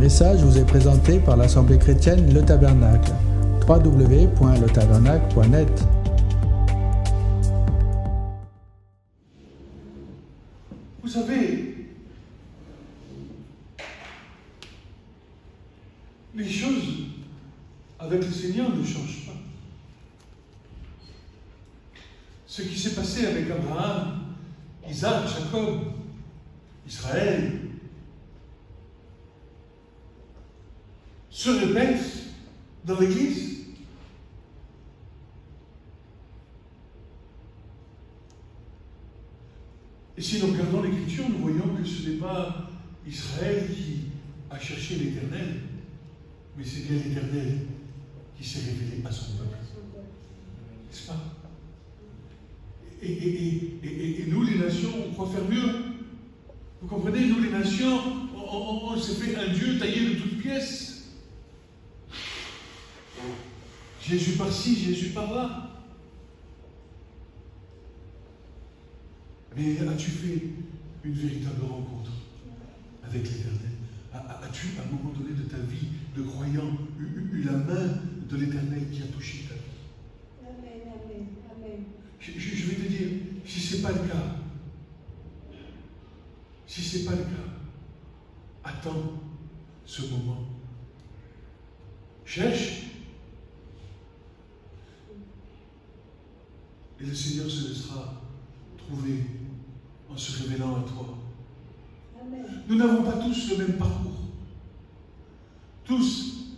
message vous est présenté par l'Assemblée chrétienne Le Tabernacle. www.letabernacle.net. Vous savez, les choses avec le Seigneur ne changent pas. Ce qui s'est passé avec Abraham, Isaac, Jacob, Israël, se répète dans l'Église. Et si nous regardons l'Écriture, nous voyons que ce n'est pas Israël qui a cherché l'Éternel, mais c'est bien l'Éternel qui s'est révélé à son peuple. N'est-ce pas? Et nous, les nations, on croit faire mieux. Vous comprenez? Nous, les nations, on s'est fait un Dieu taillé de toutes pièces. Jésus par-ci, Jésus par-là. Mais as-tu fait une véritable rencontre avec l'Éternel? As-tu, à un moment donné de ta vie de croyant, eu la main de l'Éternel qui a touché ta vie? Amen, amen, amen. Je vais te dire, si ce n'est pas le cas, attends ce moment. Cherche. Et le Seigneur se laissera trouver en se révélant à toi. Amen. Nous n'avons pas tous le même parcours. Tous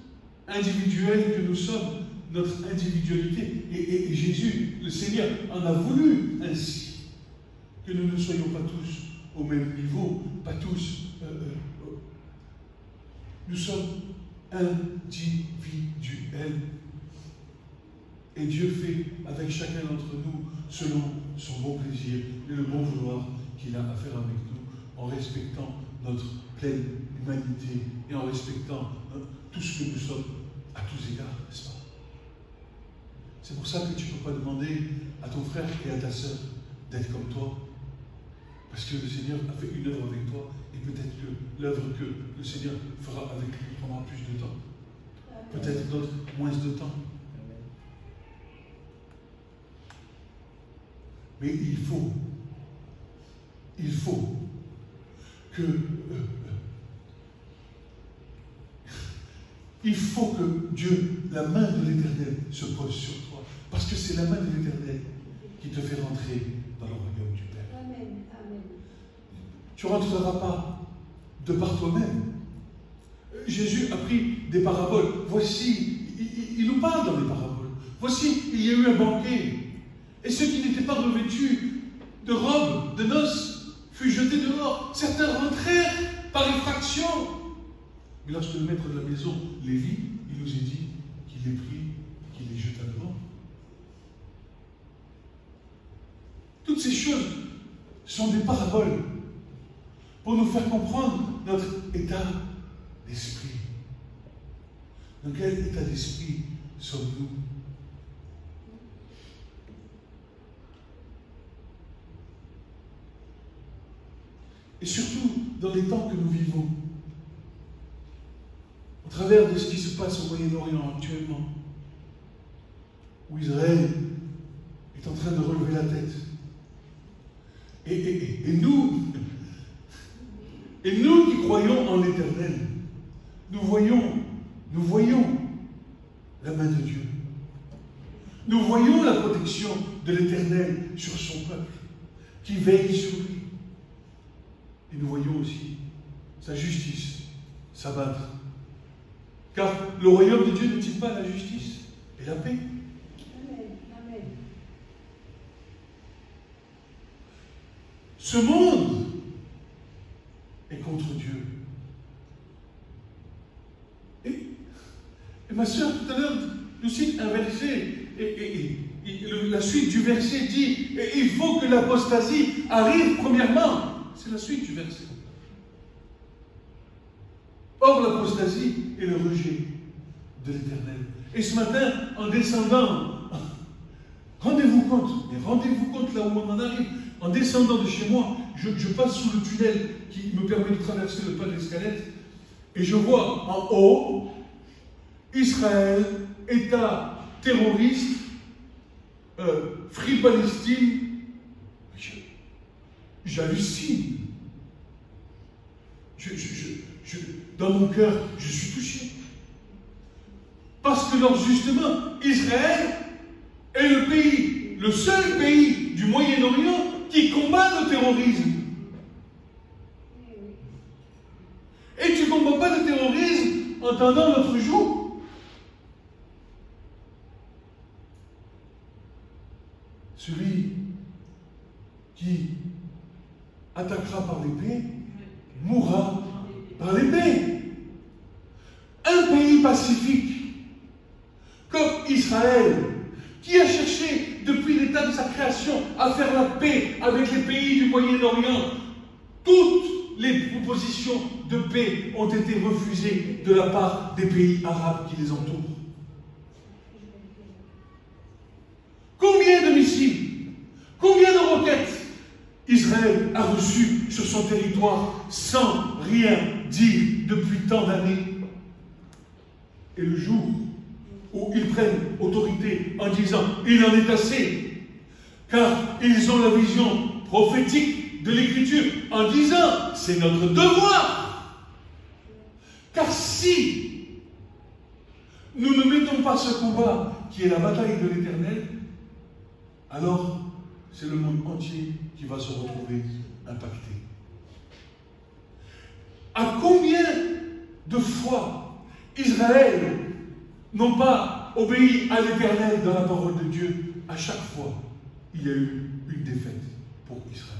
individuels que nous sommes, notre individualité. Et Jésus, le Seigneur, en a voulu ainsi. Que nous ne soyons pas tous au même niveau, pas tous. Nous sommes individuels. Et Dieu fait avec chacun d'entre nous selon son bon plaisir et le bon vouloir qu'il a à faire avec nous, en respectant notre pleine humanité et en respectant tout ce que nous sommes à tous égards, n'est-ce pas? C'est pour ça que tu ne peux pas demander à ton frère et à ta sœur d'être comme toi, parce que le Seigneur a fait une œuvre avec toi, et peut-être que l'œuvre que le Seigneur fera avec lui prendra plus de temps. Peut-être d'autres moins de temps. Mais il faut que Dieu, la main de l'Éternel, se pose sur toi. Parce que c'est la main de l'Éternel qui te fait rentrer dans le royaume du Père. Amen, amen. Tu ne rentreras pas de par toi-même. Jésus a pris des paraboles. Voici, il nous parle dans les paraboles. Voici, il y a eu un banquet. Et ceux qui n'étaient pas revêtus de robes, de noces, furent jetés dehors. Certains rentrèrent par effraction. Mais lorsque le maître de la maison les vit, il nous est dit qu'il les prit, qu'il les jeta dehors. Toutes ces choses sont des paraboles pour nous faire comprendre notre état d'esprit. Dans quel état d'esprit sommes-nous? Et surtout, dans les temps que nous vivons, au travers de ce qui se passe au Moyen-Orient actuellement, où Israël est en train de relever la tête. Et nous qui croyons en l'Éternel, nous voyons la main de Dieu. Nous voyons la protection de l'Éternel sur son peuple, qui veille sur lui. Et nous voyons aussi sa justice s'abattre. Car le royaume de Dieu n'est-il pas la justice et la paix? Amen, amen. Ce monde est contre Dieu. Et ma soeur, tout à l'heure, nous cite un verset, et la suite du verset dit, il faut que l'apostasie arrive premièrement. C'est la suite du verset. Or, l'apostasie est le rejet de l'Éternel. Et ce matin, en descendant, rendez-vous compte là où on en arrive. En descendant de chez moi, je passe sous le tunnel qui me permet de traverser le pas de l'Escalette. Et je vois en haut, Israël, État terroriste, Free Palestine. J'hallucine. Dans mon cœur, je suis touché. Parce que, alors, justement, Israël est le seul pays du Moyen-Orient qui combat le terrorisme. Et tu ne combats pas le terrorisme en tendant notre joue. Celui qui attaquera par l'épée mourra par l'épée. Un pays pacifique comme Israël, qui a cherché depuis l'état de sa création à faire la paix avec les pays du Moyen-Orient, toutes les propositions de paix ont été refusées de la part des pays arabes qui les entourent. Combien de missiles, combien de roquettes Israël a reçues sur son territoire sans rien dire depuis tant d'années? Et le jour où ils prennent autorité en disant « il en est assez », car ils ont la vision prophétique de l'Écriture en disant « c'est notre devoir ». Car si nous ne mettons pas ce combat qui est la bataille de l'Éternel, alors c'est le monde entier qui va se retrouver impacté. À combien de fois Israël n'ont pas obéi à l'Éternel dans la parole de Dieu? À chaque fois, il y a eu une défaite pour Israël.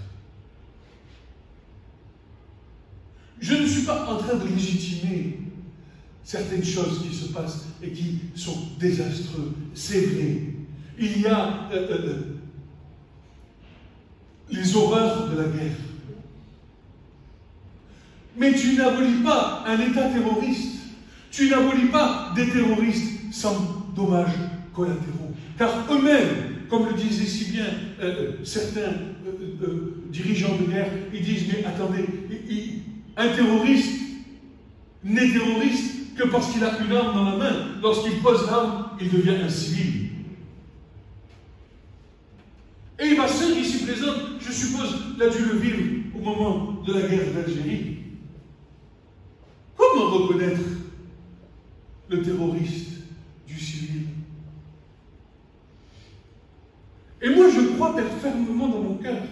Je ne suis pas en train de légitimer certaines choses qui se passent et qui sont désastreuses. C'est vrai. Il y a les horreurs de la guerre. Mais tu n'abolis pas un État terroriste. Tu n'abolis pas des terroristes sans dommages collatéraux. Car eux-mêmes, comme le disaient si bien certains dirigeants de guerre, ils disent, mais attendez, un terroriste n'est terroriste que parce qu'il a une arme dans la main. Lorsqu'il pose l'arme, il devient un civil. Et ma sœur ici présente, je suppose, l'a dû le vivre au moment de la guerre d'Algérie. Comment reconnaître le terroriste du civil? Et moi, je crois fermement dans mon cœur,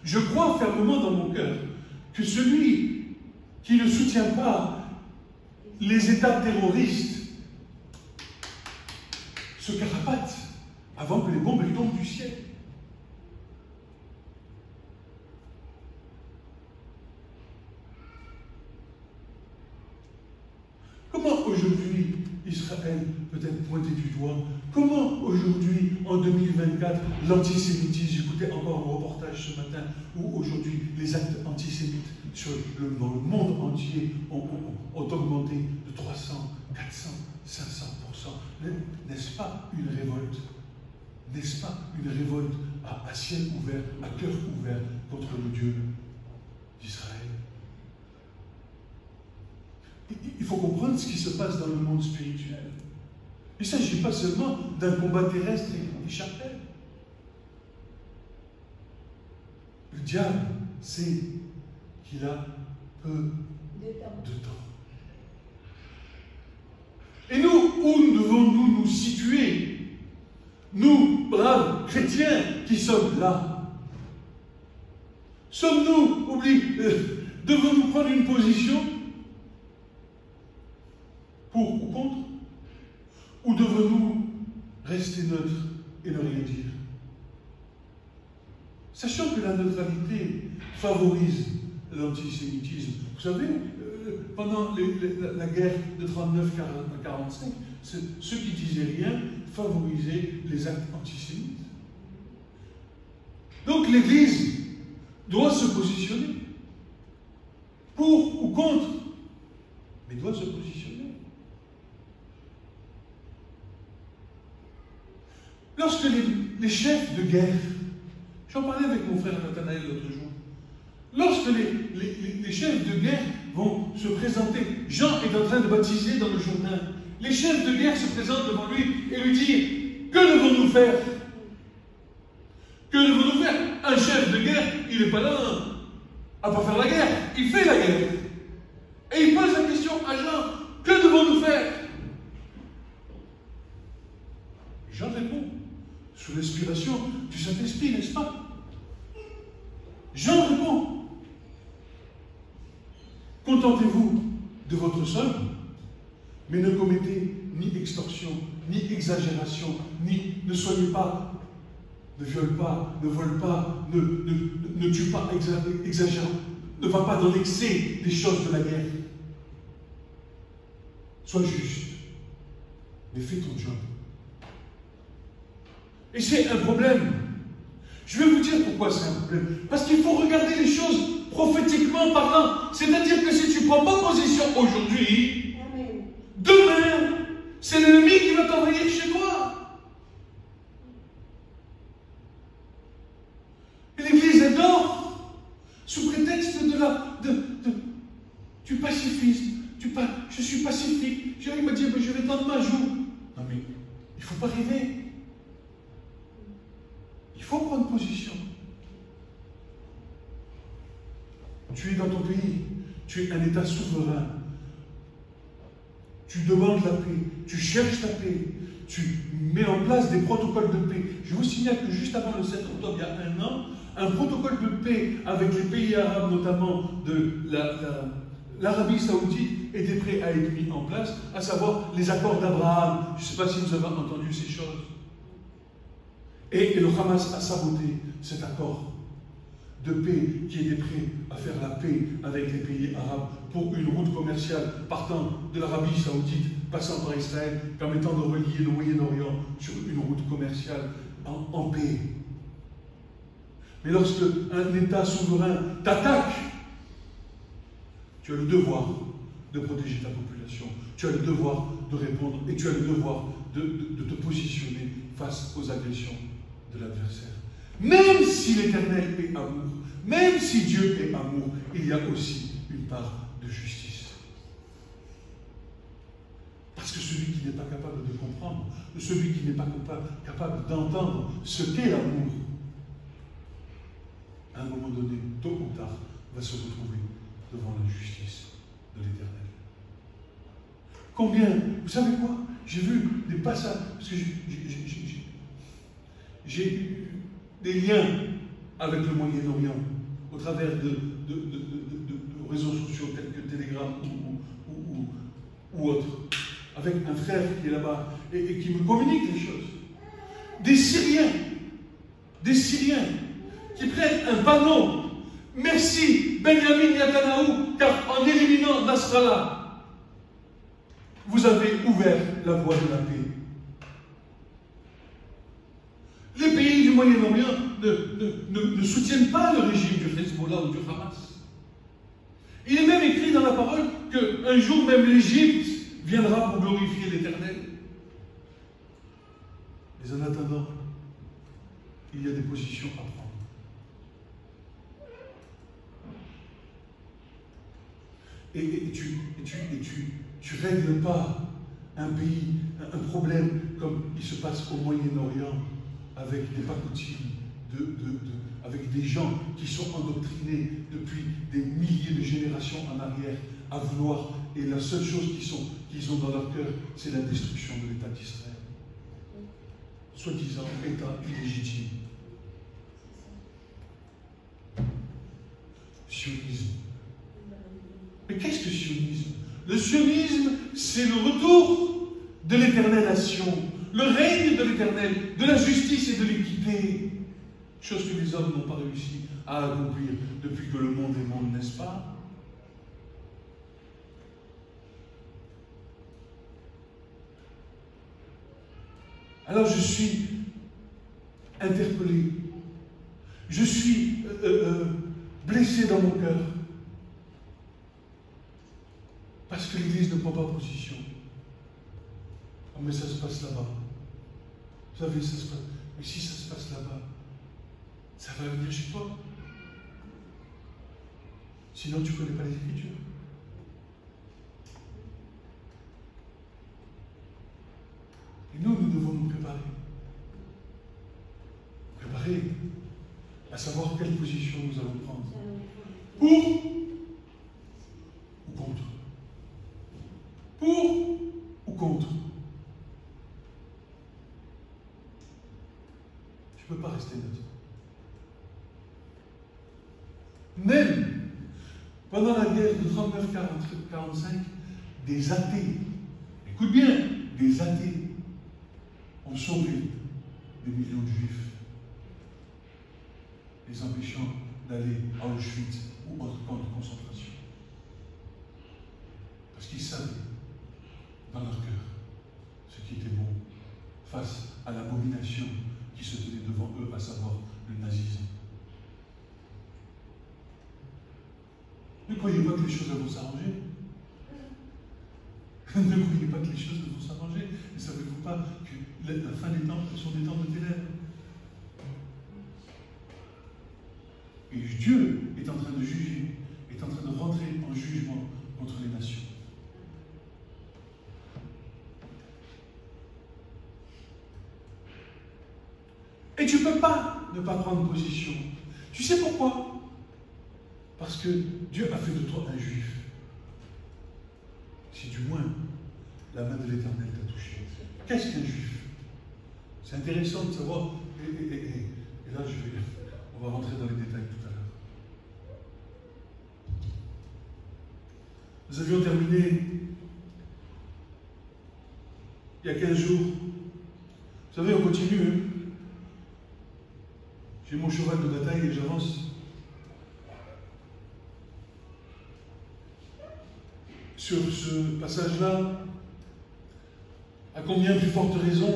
je crois fermement dans mon cœur que celui qui ne soutient pas les États terroristes se carapate avant que les bombes tombent du ciel. Comment aujourd'hui Israël peut être pointé du doigt? Comment aujourd'hui, en 2024, l'antisémitisme, j'écoutais encore un reportage ce matin, où aujourd'hui les actes antisémites dans le monde entier ont augmenté de 300, 400, 500%. N'est-ce pas une révolte? N'est-ce pas une révolte à ciel ouvert, à cœur ouvert contre le Dieu d'Israël? Il faut comprendre ce qui se passe dans le monde spirituel. Il ne s'agit pas seulement d'un combat terrestre et charnel. Le diable sait qu'il a peu de temps. Et nous, où devons-nous nous situer? Nous, braves chrétiens qui sommes là. Sommes-nous, devons-nous prendre une position pour ou contre? Ou devons-nous rester neutres et ne rien dire? Sachant que la neutralité favorise l'antisémitisme. Vous savez, pendant la guerre de 39-45, ceux qui disaient rien favorisaient les actes antisémites. Donc l'Église doit se positionner. Pour ou contre, mais doit se positionner. Lorsque les chefs de guerre, j'en parlais avec mon frère Nathanaël l'autre jour, lorsque les chefs de guerre vont se présenter. Jean est en train de baptiser dans le Jourdain. Les chefs de guerre se présentent devant lui et lui disent, que devons-nous faire? Que devons-nous faire? Un chef de guerre, il n'est pas là à ne pas faire la guerre. Il fait la guerre. Et il pose la question à Jean, que devons-nous faire? Jean répond, sous l'inspiration du Saint-Esprit, n'est-ce pas? Jean répond, contentez-vous de votre somme, mais ne commettez ni extorsion, ni exagération, ni ne soyez pas, ne viole pas, ne vole pas, ne tue pas, exagère, ne va pas dans l'excès des choses de la guerre. Sois juste, mais fais ton job. Et c'est un problème. Je vais vous dire pourquoi c'est un problème. Parce qu'il faut regarder les choses prophétiquement parlant. C'est-à-dire que si tu ne prends pas position aujourd'hui, demain, c'est l'ennemi qui va t'envoyer chez toi. Et l'Église adore, sous prétexte du pacifisme. Je suis pacifique. Il m'a dit, je vais tendre ma joue. Non mais, il ne faut pas rêver. Il faut prendre position. Tu es dans ton pays, tu es un État souverain. Tu demandes la paix, tu cherches la paix, tu mets en place des protocoles de paix. Je vous signale que juste avant le 7 octobre, il y a un an, un protocole de paix avec les pays arabes, notamment de l'Arabie Saoudite, était prêt à être mis en place, à savoir les accords d'Abraham. Je ne sais pas si vous avez entendu ces choses. Et le Hamas a saboté cet accord de paix qui était prêt à faire la paix avec les pays arabes pour une route commerciale partant de l'Arabie Saoudite, passant par Israël, permettant de relier le Moyen-Orient sur une route commerciale en paix. Mais lorsque un État souverain t'attaque, tu as le devoir de protéger ta population, tu as le devoir de répondre et tu as le devoir de te positionner face aux agressions de l'adversaire. Même si l'Éternel est amour, même si Dieu est amour, il y a aussi une part de justice. Parce que celui qui n'est pas capable de comprendre, celui qui n'est pas capable d'entendre ce qu'est l'amour, à un moment donné, tôt ou tard, va se retrouver devant la justice de l'Éternel. Combien, vous savez quoi? J'ai vu des passages, parce que j'ai eu des liens avec le Moyen-Orient au travers de réseaux sociaux tels que Telegram ou autres, avec un frère qui est là-bas et qui me communique les choses. Des Syriens qui prennent un panneau. Merci Benjamin Netanyahu, car en éliminant Nasrallah, vous avez ouvert la voie de la paix. Les pays du Moyen-Orient ne soutiennent pas le régime du Hezbollah ou du Hamas. Il est même écrit dans la parole qu'un jour même l'Égypte viendra pour glorifier l'Éternel. Mais en attendant, il y a des positions à prendre. Et tu ne règles pas un pays, un problème comme il se passe au Moyen-Orient avec des pacotilles, avec des gens qui sont endoctrinés depuis des milliers de générations en arrière à vouloir, et la seule chose qu'ils ont dans leur cœur, c'est la destruction de l'État d'Israël. Soi-disant État illégitime. Sionisme. Mais qu'est-ce que sionisme? Le sionisme, c'est le retour de l'éternel-nation, le règne de l'éternel, de la justice et de l'équité. Chose que les hommes n'ont pas réussi à accomplir depuis que le monde est monde, n'est-ce pas? Alors je suis interpellé, je suis blessé dans mon cœur, parce que l'Église ne prend pas position. Oh, mais ça se passe là-bas. Vous savez, ça se passe. Mais si ça se passe là-bas, ça va venir chez toi. Sinon, tu ne connais pas les Écritures. Et nous devons nous préparer. Préparer à savoir quelle position nous allons prendre. Pour ou contre. Pour ou contre. Tu ne peux pas rester neutre. Même pendant la guerre de 39-45, des athées, écoute bien, des athées ont sauvé des millions de juifs, les empêchant d'aller à Auschwitz ou autre camp de concentration. Parce qu'ils savaient dans leur cœur ce qui était bon face à l'abomination qui se tenait devant eux, à savoir le nazisme. Ne croyez pas que les choses vont s'arranger. Ne croyez pas que les choses vont s'arranger. Ne savez-vous pas que la fin des temps sont des temps de ténèbres? Et Dieu est en train de juger, est en train de rentrer en jugement contre les nations. Et tu ne peux pas ne pas prendre position. Tu sais pourquoi? Parce que Dieu a fait de toi un juif. Si du moins la main de l'Éternel t'a touché. Qu'est-ce qu'un juif? C'est intéressant de savoir. Et là, on va rentrer dans les détails tout à l'heure. Nous avions terminé il y a 15 jours. Vous savez, on continue. Hein? J'ai mon cheval de bataille et j'avance. Sur ce passage-là, à combien plus forte raison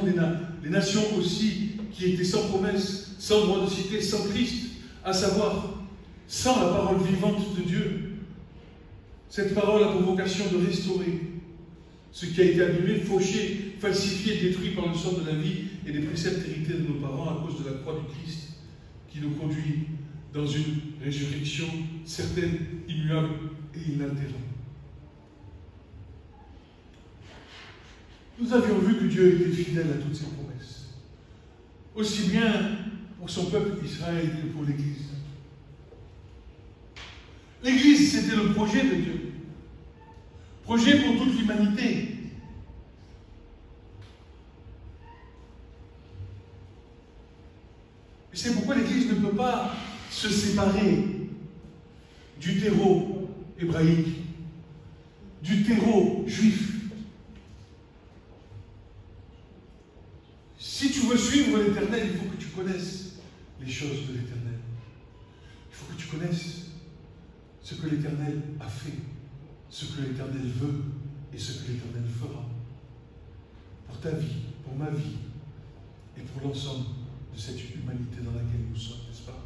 les nations aussi qui étaient sans promesse, sans droit de cité, sans Christ, à savoir sans la parole vivante de Dieu. Cette parole a pour vocation de restaurer ce qui a été abîmé, fauché, falsifié, détruit par le sort de la vie et des préceptes hérités de nos parents à cause de la croix du Christ, qui nous conduit dans une résurrection certaine, immuable et inaltérable. Nous avions vu que Dieu était fidèle à toutes ses promesses, aussi bien pour son peuple Israël que pour l'Église. L'Église, c'était le projet de Dieu, projet pour toute l'humanité. Et c'est pourquoi l'Église ne peut pas se séparer du terreau hébraïque, du terreau juif. Si tu veux suivre l'Éternel, il faut que tu connaisses les choses de l'Éternel. Il faut que tu connaisses ce que l'Éternel a fait, ce que l'Éternel veut et ce que l'Éternel fera. Pour ta vie, pour ma vie et pour l'ensemble de cette humanité dans laquelle nous sommes, n'est-ce pas?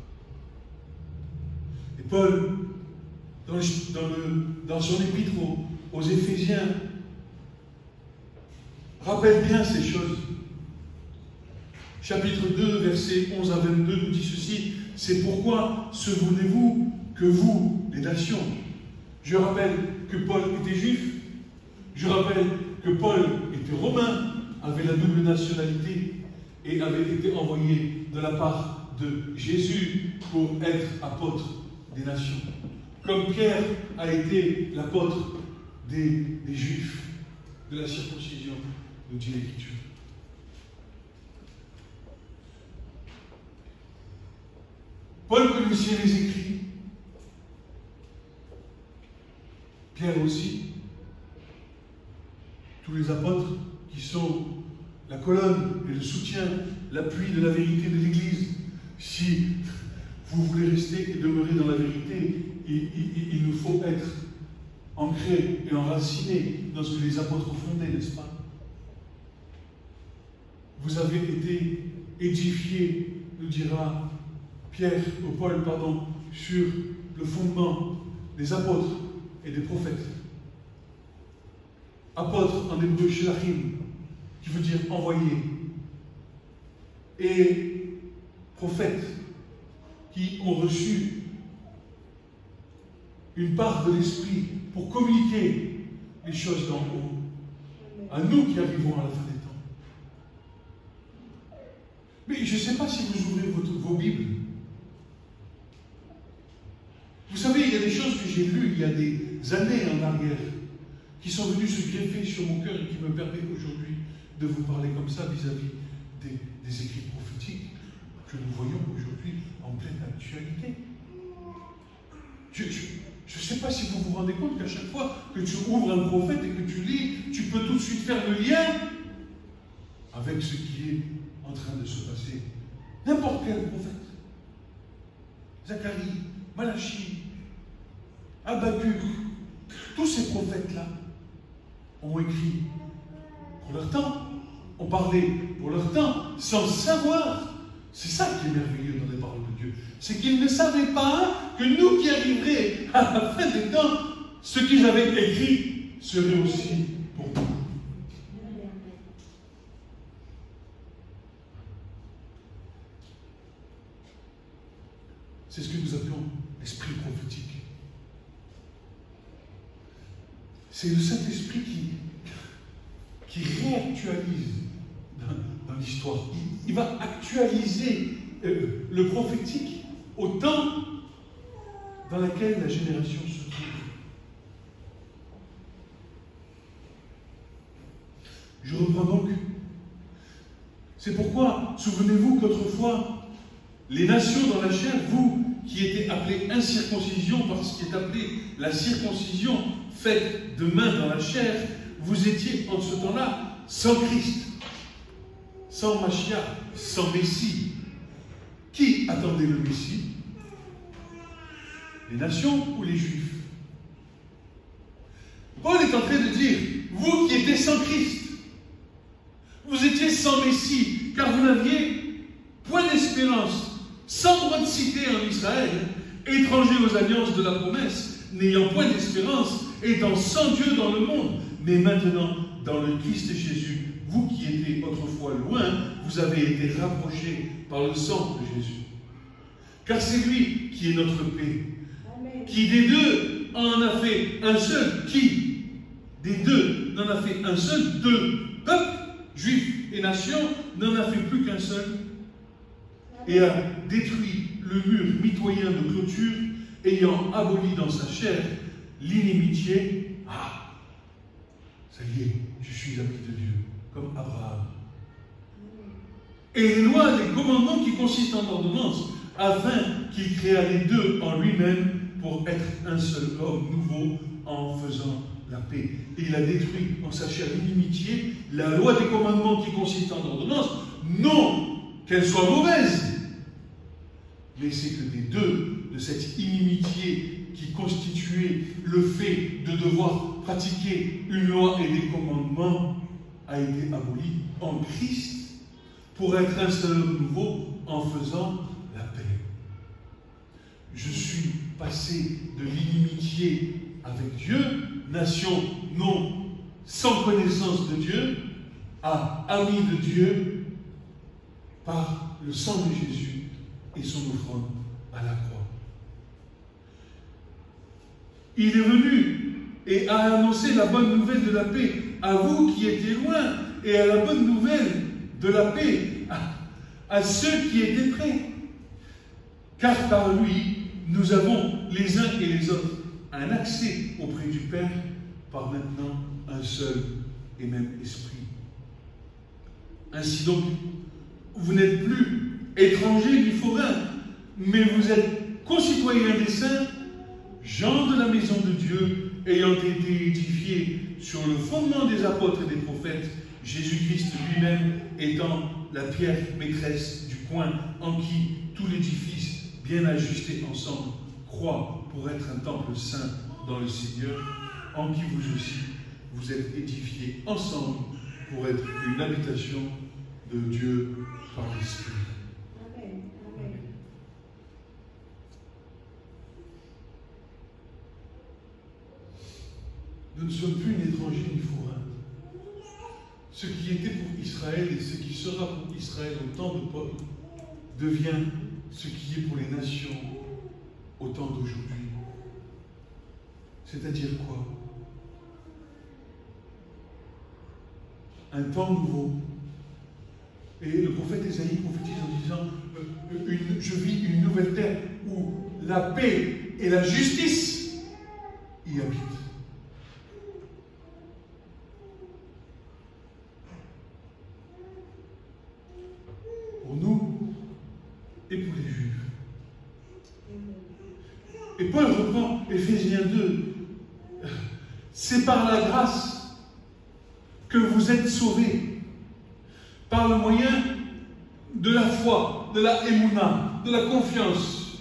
Et Paul, dans son épître aux Éphésiens, rappelle bien ces choses. Chapitre 2, versets 11 à 22 nous dit ceci: c'est pourquoi souvenez-vous que vous, les nations, je rappelle que Paul était juif, je rappelle que Paul était romain, avait la double nationalité et avait été envoyé de la part de Jésus pour être apôtre des nations. Comme Pierre a été l'apôtre des Juifs, de la circoncision, nous dit l'Écriture. Paul connaissait les écrits, Pierre aussi, tous les apôtres qui sont la colonne et le soutien, l'appui de la vérité de l'Église. Si vous voulez rester et demeurer dans la vérité, il nous faut être ancrés et enracinés dans ce que les apôtres ont fondé, n'est-ce pas? Vous avez été édifiés, nous dira Paul, sur le fondement des apôtres et des prophètes. Apôtres en hébreu shlachim, qui veut dire envoyé, et prophètes qui ont reçu une part de l'Esprit pour communiquer les choses d'en haut à nous qui arrivons à la fin des temps. Mais je ne sais pas si vous ouvrez vos Bibles. Vous savez, il y a des choses que j'ai lues il y a des années en arrière qui sont venues se greffer sur mon cœur et qui me permettent aujourd'hui de vous parler comme ça vis-à-vis des écrits prophétiques que nous voyons aujourd'hui en pleine actualité. Je ne sais pas si vous vous rendez compte qu'à chaque fois que tu ouvres un prophète et que tu lis, tu peux tout de suite faire le lien avec ce qui est en train de se passer. N'importe quel prophète. Zacharie, Malachie, Habakkuk, tous ces prophètes-là ont écrit pour leur temps, ont parlé pour leur temps, sans savoir. C'est ça qui est merveilleux dans les paroles de Dieu. C'est qu'ils ne savaient pas que nous qui arriverions à la fin des temps, ce qu'ils avaient écrit serait aussi pour nous. C'est ce que nous appelons l'esprit prophétique. C'est le Saint-Esprit qui réactualise dans l'histoire. Il va actualiser le prophétique au temps dans lequel la génération se trouve. Je reprends donc. C'est pourquoi, souvenez-vous qu'autrefois, les nations dans la chair, vous qui étiez appelés incirconcision par ce qui est appelé la circoncision faite de main dans la chair, vous étiez en ce temps-là sans Christ, sans Mashiach, sans Messie. Qui attendait le Messie? Les nations ou les Juifs? Paul est en train de dire, vous qui étiez sans Christ, vous étiez sans Messie, car vous n'aviez point d'espérance, sans droit de cité en Israël, étrangers aux alliances de la promesse, n'ayant point d'espérance, étant sans Dieu dans le monde, mais maintenant dans le Christ Jésus, vous qui étiez autrefois loin, vous avez été rapprochés par le sang de Jésus. Car c'est lui qui est notre paix, qui des deux en a fait un seul, qui des deux n'en a fait un seul, deux peuples, juifs et nations, n'en a fait plus qu'un seul, et a détruit le mur mitoyen de clôture, ayant aboli dans sa chair l'inimitié. Ah, ça y est, je suis ami de Dieu, comme Abraham. Et les lois, les commandements qui consistent en ordonnance, afin qu'il créât les deux en lui-même pour être un seul homme nouveau en faisant la paix. Et il a détruit en sa chair l'inimitié, la loi des commandements qui consistent en ordonnance, non qu'elle soit mauvaise, mais c'est que des deux, de cette inimitié qui constituait le fait de devoir pratiquer une loi et des commandements, a été abolie en Christ pour être un seul homme nouveau en faisant la paix. Je suis passé de l'inimitié avec Dieu, nation non sans connaissance de Dieu, à ami de Dieu par le sang de Jésus et son offrande à la croix. Il est venu et a annoncé la bonne nouvelle de la paix à vous qui étiez loin, et à la bonne nouvelle de la paix à ceux qui étaient près. Car par lui, nous avons les uns et les autres un accès auprès du Père par maintenant un seul et même esprit. Ainsi donc, vous n'êtes plus étrangers ni forains, mais vous êtes concitoyens des saints, gens de la maison de Dieu, ayant été édifiés sur le fondement des apôtres et des prophètes, Jésus-Christ lui-même étant la pierre maîtresse du point en qui tout l'édifice, bien ajusté ensemble, croit pour être un temple saint dans le Seigneur, en qui vous aussi, vous êtes édifiés ensemble pour être une habitation de Dieu par l'Esprit. Amen. Amen. Nous ne sommes plus ni étrangers ni forains. Ce qui était pour Israël et ce qui sera pour Israël au temps de Paul devient ce qui est pour les nations au temps d'aujourd'hui. C'est-à-dire quoi? Un temps nouveau. Et le prophète Ésaïe prophétise en disant je vis une nouvelle terre où la paix et la justice y habitent. Pour nous et pour les Juifs. Et Paul reprend Éphésiens 2. C'est par la grâce que vous êtes sauvés, par le moyen de la foi, de la émouna, de la confiance,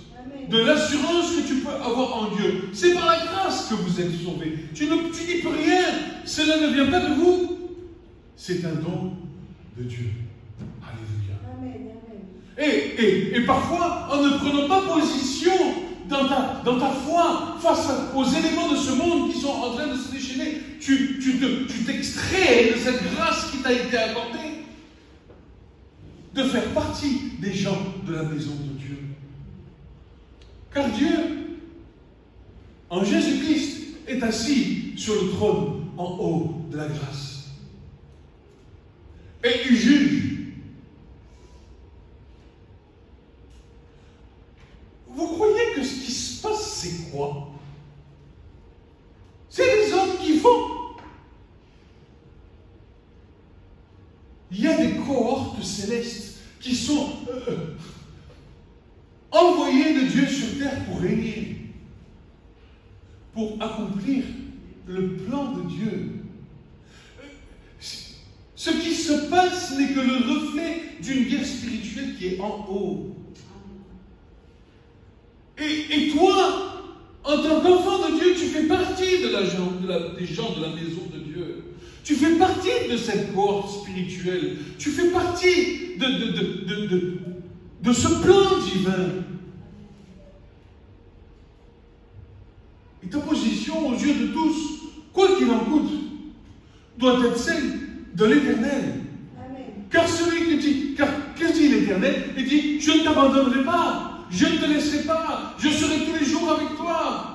de l'assurance que tu peux avoir en Dieu. C'est par la grâce que vous êtes sauvés. Tu n'y peux rien. Cela ne vient pas de vous. C'est un don de Dieu. Alléluia. Amen. Et parfois, en ne prenant pas position dans ta foi face aux éléments de ce monde qui sont en train de se déchaîner, tu t'extrais de cette grâce qui t'a été accordée de faire partie des gens de la maison de Dieu. Car Dieu, en Jésus-Christ, est assis sur le trône en haut de la grâce. Et il juge. Vous croyez que ce qui se passe, c'est quoi? C'est les hommes qui font. Il y a des cohortes célestes qui sont envoyées de Dieu sur terre pour régner, pour accomplir le plan de Dieu. Ce qui se passe n'est que le reflet d'une guerre spirituelle qui est en haut. Et toi, en tant qu'enfant de Dieu, tu fais partie des gens de la maison de Dieu. Tu fais partie de cette cohorte spirituelle. Tu fais partie de ce plan divin. Et ta position aux yeux de tous, quoi qu'il en coûte, doit être celle de l'Éternel. Car celui qui dit, qu'est-ce dit l'Éternel? Il dit, je ne t'abandonnerai pas. Je ne te laisserai pas. Je serai tous les jours avec toi.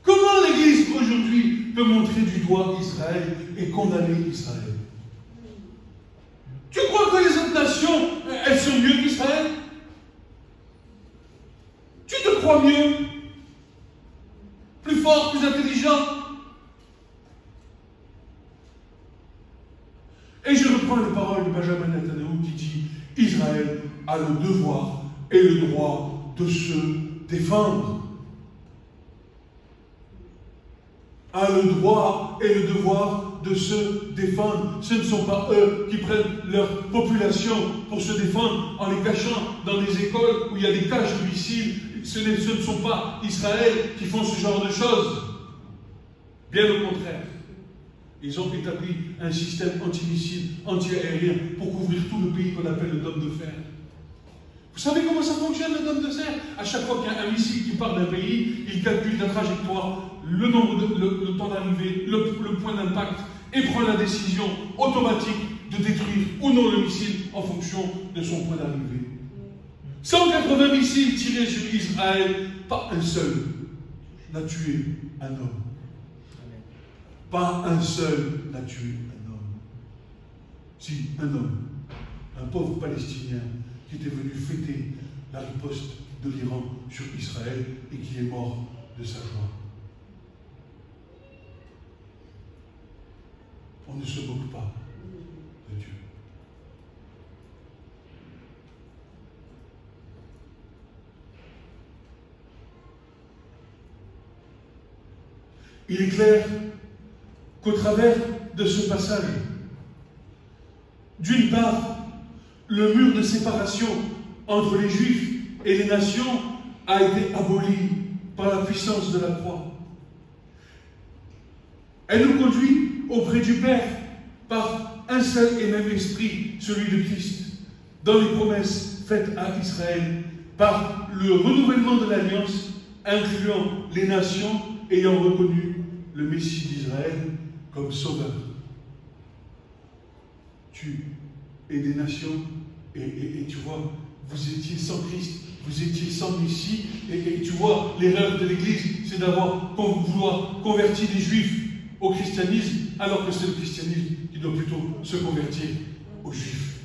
Comment l'Église aujourd'hui peut montrer du doigt Israël et condamner Israël? Tu crois que les autres nations, elles sont mieux qu'Israël? Tu te crois mieux? Plus fort, plus intelligent? Et je reprends les paroles de Benjamin Netanyahu qui dit « Israël a le devoir et le droit de se défendre. » A le droit et le devoir de se défendre. Ce ne sont pas eux qui prennent leur population pour se défendre en les cachant dans des écoles où il y a des caches de missiles. Ce ne sont pas Israël qui font ce genre de choses. Bien au contraire. Ils ont établi un système antimissile, anti-aérien pour couvrir tout le pays qu'on appelle le dôme de fer. Vous savez comment ça fonctionne le dôme de fer? À chaque fois qu'il y a un missile qui part d'un pays, il calcule la trajectoire, le temps d'arrivée, le point d'impact et prend la décision automatique de détruire ou non le missile en fonction de son point d'arrivée. 180 missiles tirés sur Israël, pas un seul n'a tué un homme. Pas un seul n'a tué un homme. Si, un homme, un pauvre Palestinien qui était venu fêter la riposte de l'Iran sur Israël et qui est mort de sa joie. On ne se moque pas de Dieu. Il est clair qu'au travers de ce passage, d'une part, le mur de séparation entre les Juifs et les nations a été aboli par la puissance de la croix. Elle nous conduit auprès du Père par un seul et même esprit, celui de Christ, dans les promesses faites à Israël, par le renouvellement de l'alliance, incluant les nations ayant reconnu le Messie d'Israël comme sauveur. Tu es des nations, et tu vois, vous étiez sans Christ, vous étiez sans Messie, et tu vois, l'erreur de l'Église, c'est d'avoir vouloir convertir les Juifs au christianisme, alors que c'est le christianisme qui doit plutôt se convertir aux Juifs.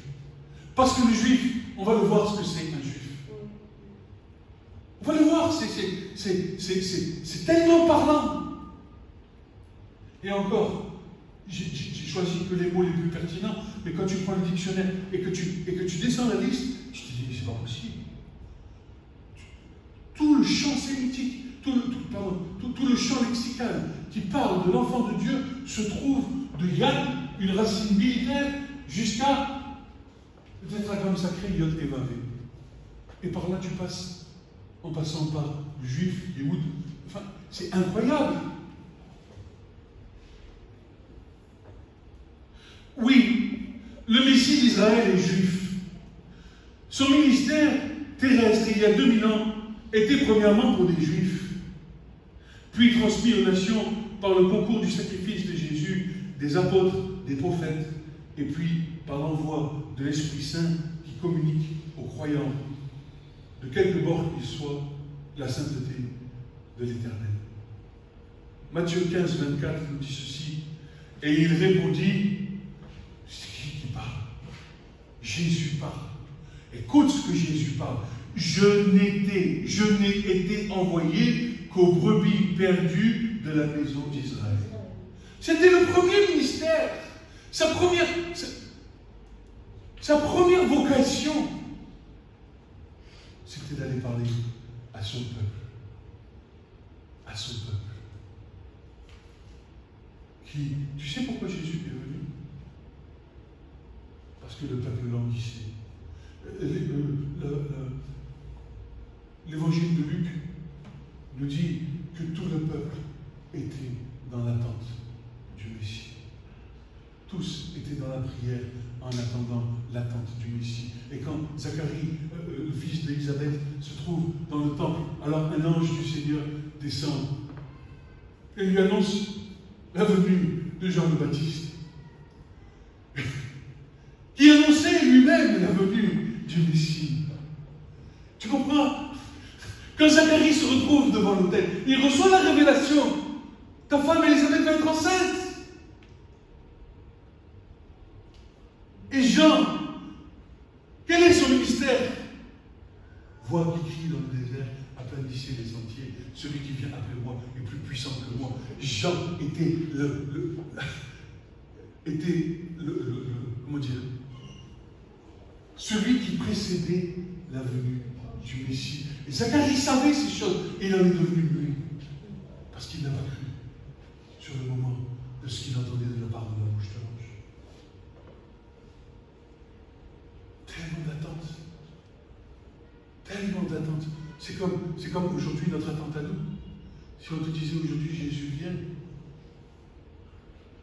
Parce que le Juif, on va le voir ce que c'est un Juif. On va le voir, c'est tellement parlant. Et encore, j'ai choisi que les mots les plus pertinents, mais quand tu prends le dictionnaire et que tu descends la liste, je te dis, mais c'est pas possible. Tout le champ sémitique, tout le champ lexical qui parle de l'enfant de Dieu se trouve de Yad, une racine militaire, jusqu'à peut-être la gamme sacrée Yod et Vavé. Et par là tu passes, en passant par le juif, Yéhoud. Enfin, c'est incroyable. Oui, le Messie d'Israël est juif. Son ministère terrestre, il y a 2000 ans, était premièrement pour des Juifs, puis transmis aux nations par le concours du sacrifice de Jésus, des apôtres, des prophètes, et puis par l'envoi de l'Esprit Saint qui communique aux croyants, de quelque bord qu'il soit, la sainteté de l'Éternel. Matthieu 15, 24 nous dit ceci, et il répondit, c'est qui parle? Jésus parle. Écoute ce que Jésus parle. Je n'ai été envoyé qu'aux brebis perdues de la maison d'Israël. C'était le premier ministère, sa première vocation, c'était d'aller parler à son peuple. À son peuple. Tu sais pourquoi Jésus est venu? Parce que le peuple languissait. L'évangile de Luc nous dit que tout le peuple était dans l'attente du Messie. Tous étaient dans la prière en attendant l'attente du Messie. Et quand Zacharie, le fils d'Élisabeth, se trouve dans le temple, alors un ange du Seigneur descend et lui annonce la venue de Jean le Baptiste, qui annonçait lui-même la venue du Messie. Tu comprends? Quand Zacharie se retrouve devant l'autel, il reçoit la révélation. Ta femme Élisabeth va être enceinte. Et Jean, quel est son ministère? Voix qui crie dans le désert, aplanissez les sentiers. Celui qui vient après moi est plus puissant que moi. Jean était comment dire, celui qui précédait la venue du Messie. Et Zacharie savait ces choses, et il en est devenu lui. Parce qu'il n'a pas cru sur le moment de ce qu'il entendait de la part de la bouche de l'ange. Tellement d'attente. Tellement d'attente. C'est comme aujourd'hui notre attente à nous. Si on te disait aujourd'hui Jésus vient,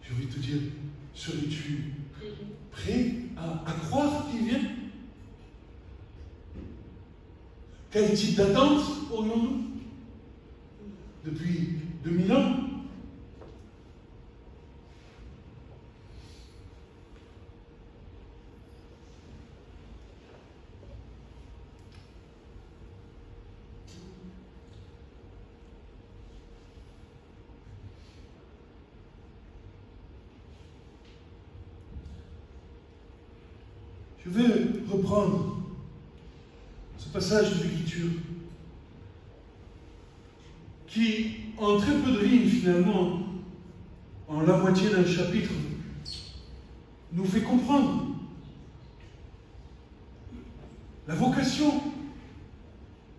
j'ai envie de te dire, serais-tu prêt à croire qu'il vient? Quel type d'attente aurions-nous depuis 2000 ans? Je vais reprendre ce passage de l'Écriture qui, en très peu de lignes finalement, en la moitié d'un chapitre, nous fait comprendre la vocation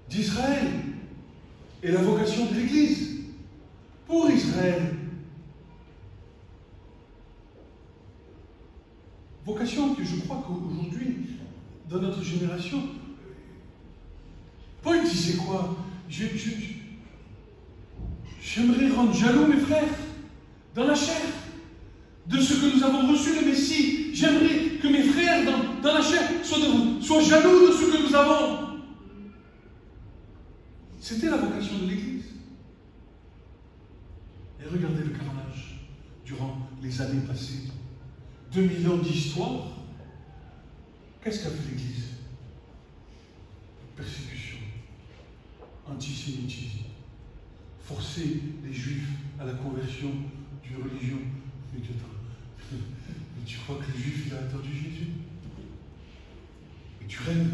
d'Israël et la vocation de l'Église pour Israël. Vocation que je crois qu'aujourd'hui, dans notre génération, Paul disait quoi? J'aimerais rendre jaloux mes frères dans la chair de ce que nous avons reçu le Messie. J'aimerais que mes frères dans la chair soient jaloux de ce que nous avons. C'était la vocation de l'Église. Et regardez le carnage durant les années passées. 2000 ans d'histoire. Qu'est-ce qu'a fait l'Église? l'antisémitisme, forcer les Juifs à la conversion d'une religion. Mais tu crois que le Juif il a attendu Jésus? Et tu rêves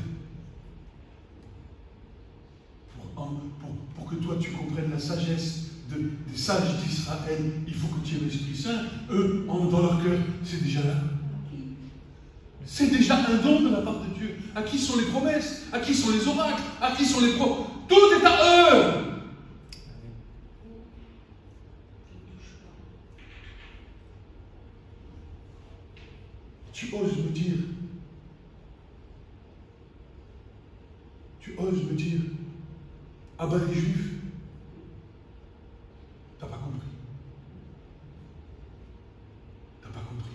pour que toi tu comprennes la sagesse des sages d'Israël. Il faut que tu aies l'Esprit Saint. Eux, dans leur cœur, c'est déjà là. C'est déjà un don de la part de Dieu. À qui sont les promesses? À qui sont les oracles? À qui sont les pro? Tout est à eux. Tu oses me dire, ah ben les Juifs, t'as pas compris. T'as pas compris.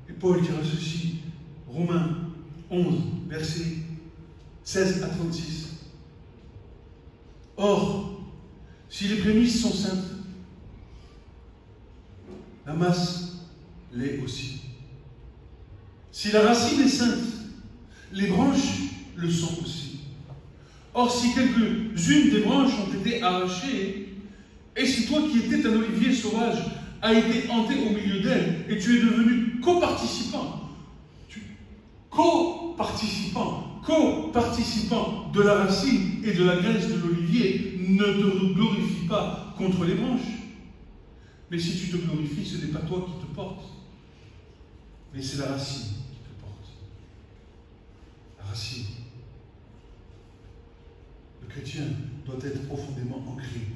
Et Paul dira ceci, Romains 11, versets 16 à 36. Or, si les prémices sont saintes, la masse l'est aussi. Si la racine est sainte, les branches le sont aussi. Or, si quelques-unes des branches ont été arrachées, et si toi qui étais un olivier sauvage as été hanté au milieu d'elles, et tu es devenu coparticipant de la racine et de la graisse de l'olivier, ne te glorifie pas contre les branches. Mais si tu te glorifies, ce n'est pas toi qui te portes, mais c'est la racine qui te porte. La racine. Le chrétien doit être profondément ancré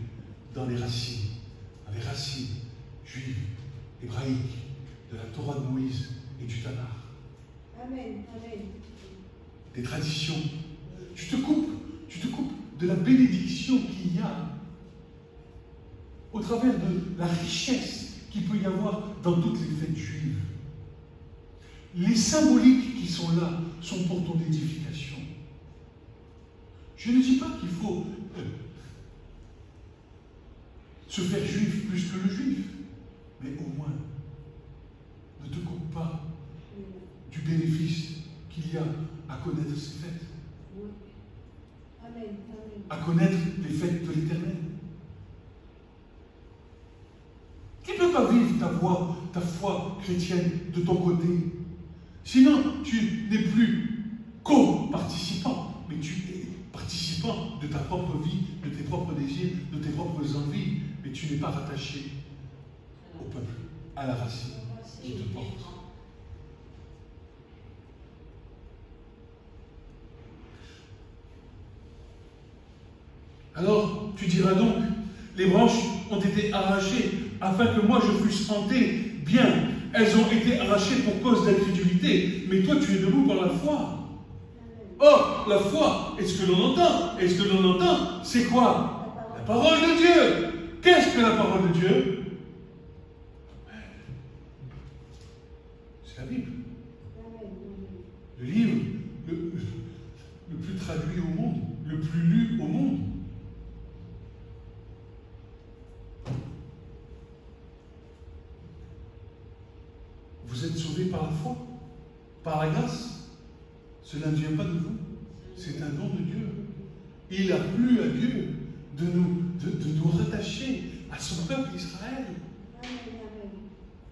dans les racines juives, hébraïques, de la Torah de Moïse et du Tanakh. Amen. Amen. Des traditions. Tu te coupes de la bénédiction qu'il y a au travers de la richesse qu'il peut y avoir dans toutes les fêtes juives. Les symboliques qui sont là sont pour ton édification. Je ne dis pas qu'il faut se faire juif plus que le juif, mais au moins, ne te coupe pas du bénéfice qu'il y a à connaître ces fêtes. Amen. À connaître les fêtes de l'Éternel. Tu ne peux pas vivre ta foi chrétienne de ton côté. Sinon, tu n'es plus co-participant, mais tu es participant de ta propre vie, de tes propres désirs, de tes propres envies, mais tu n'es pas rattaché au peuple, à la racine qui te porte. Alors, tu diras donc, les branches ont été arrachées afin que moi je fusse hanté. Bien, elles ont été arrachées pour cause d'incrédulité, mais toi tu es debout par la foi. Or, la foi, est-ce que l'on entend? Est-ce que l'on entend? C'est quoi? La parole de Dieu. Qu'est-ce que la parole de Dieu? C'est la Bible. Le livre le plus traduit au monde, le plus lu au monde. Vous êtes sauvés par la foi, par la grâce. Cela ne vient pas de vous, c'est un don de Dieu. Il a plu à Dieu de nous rattacher à son peuple Israël.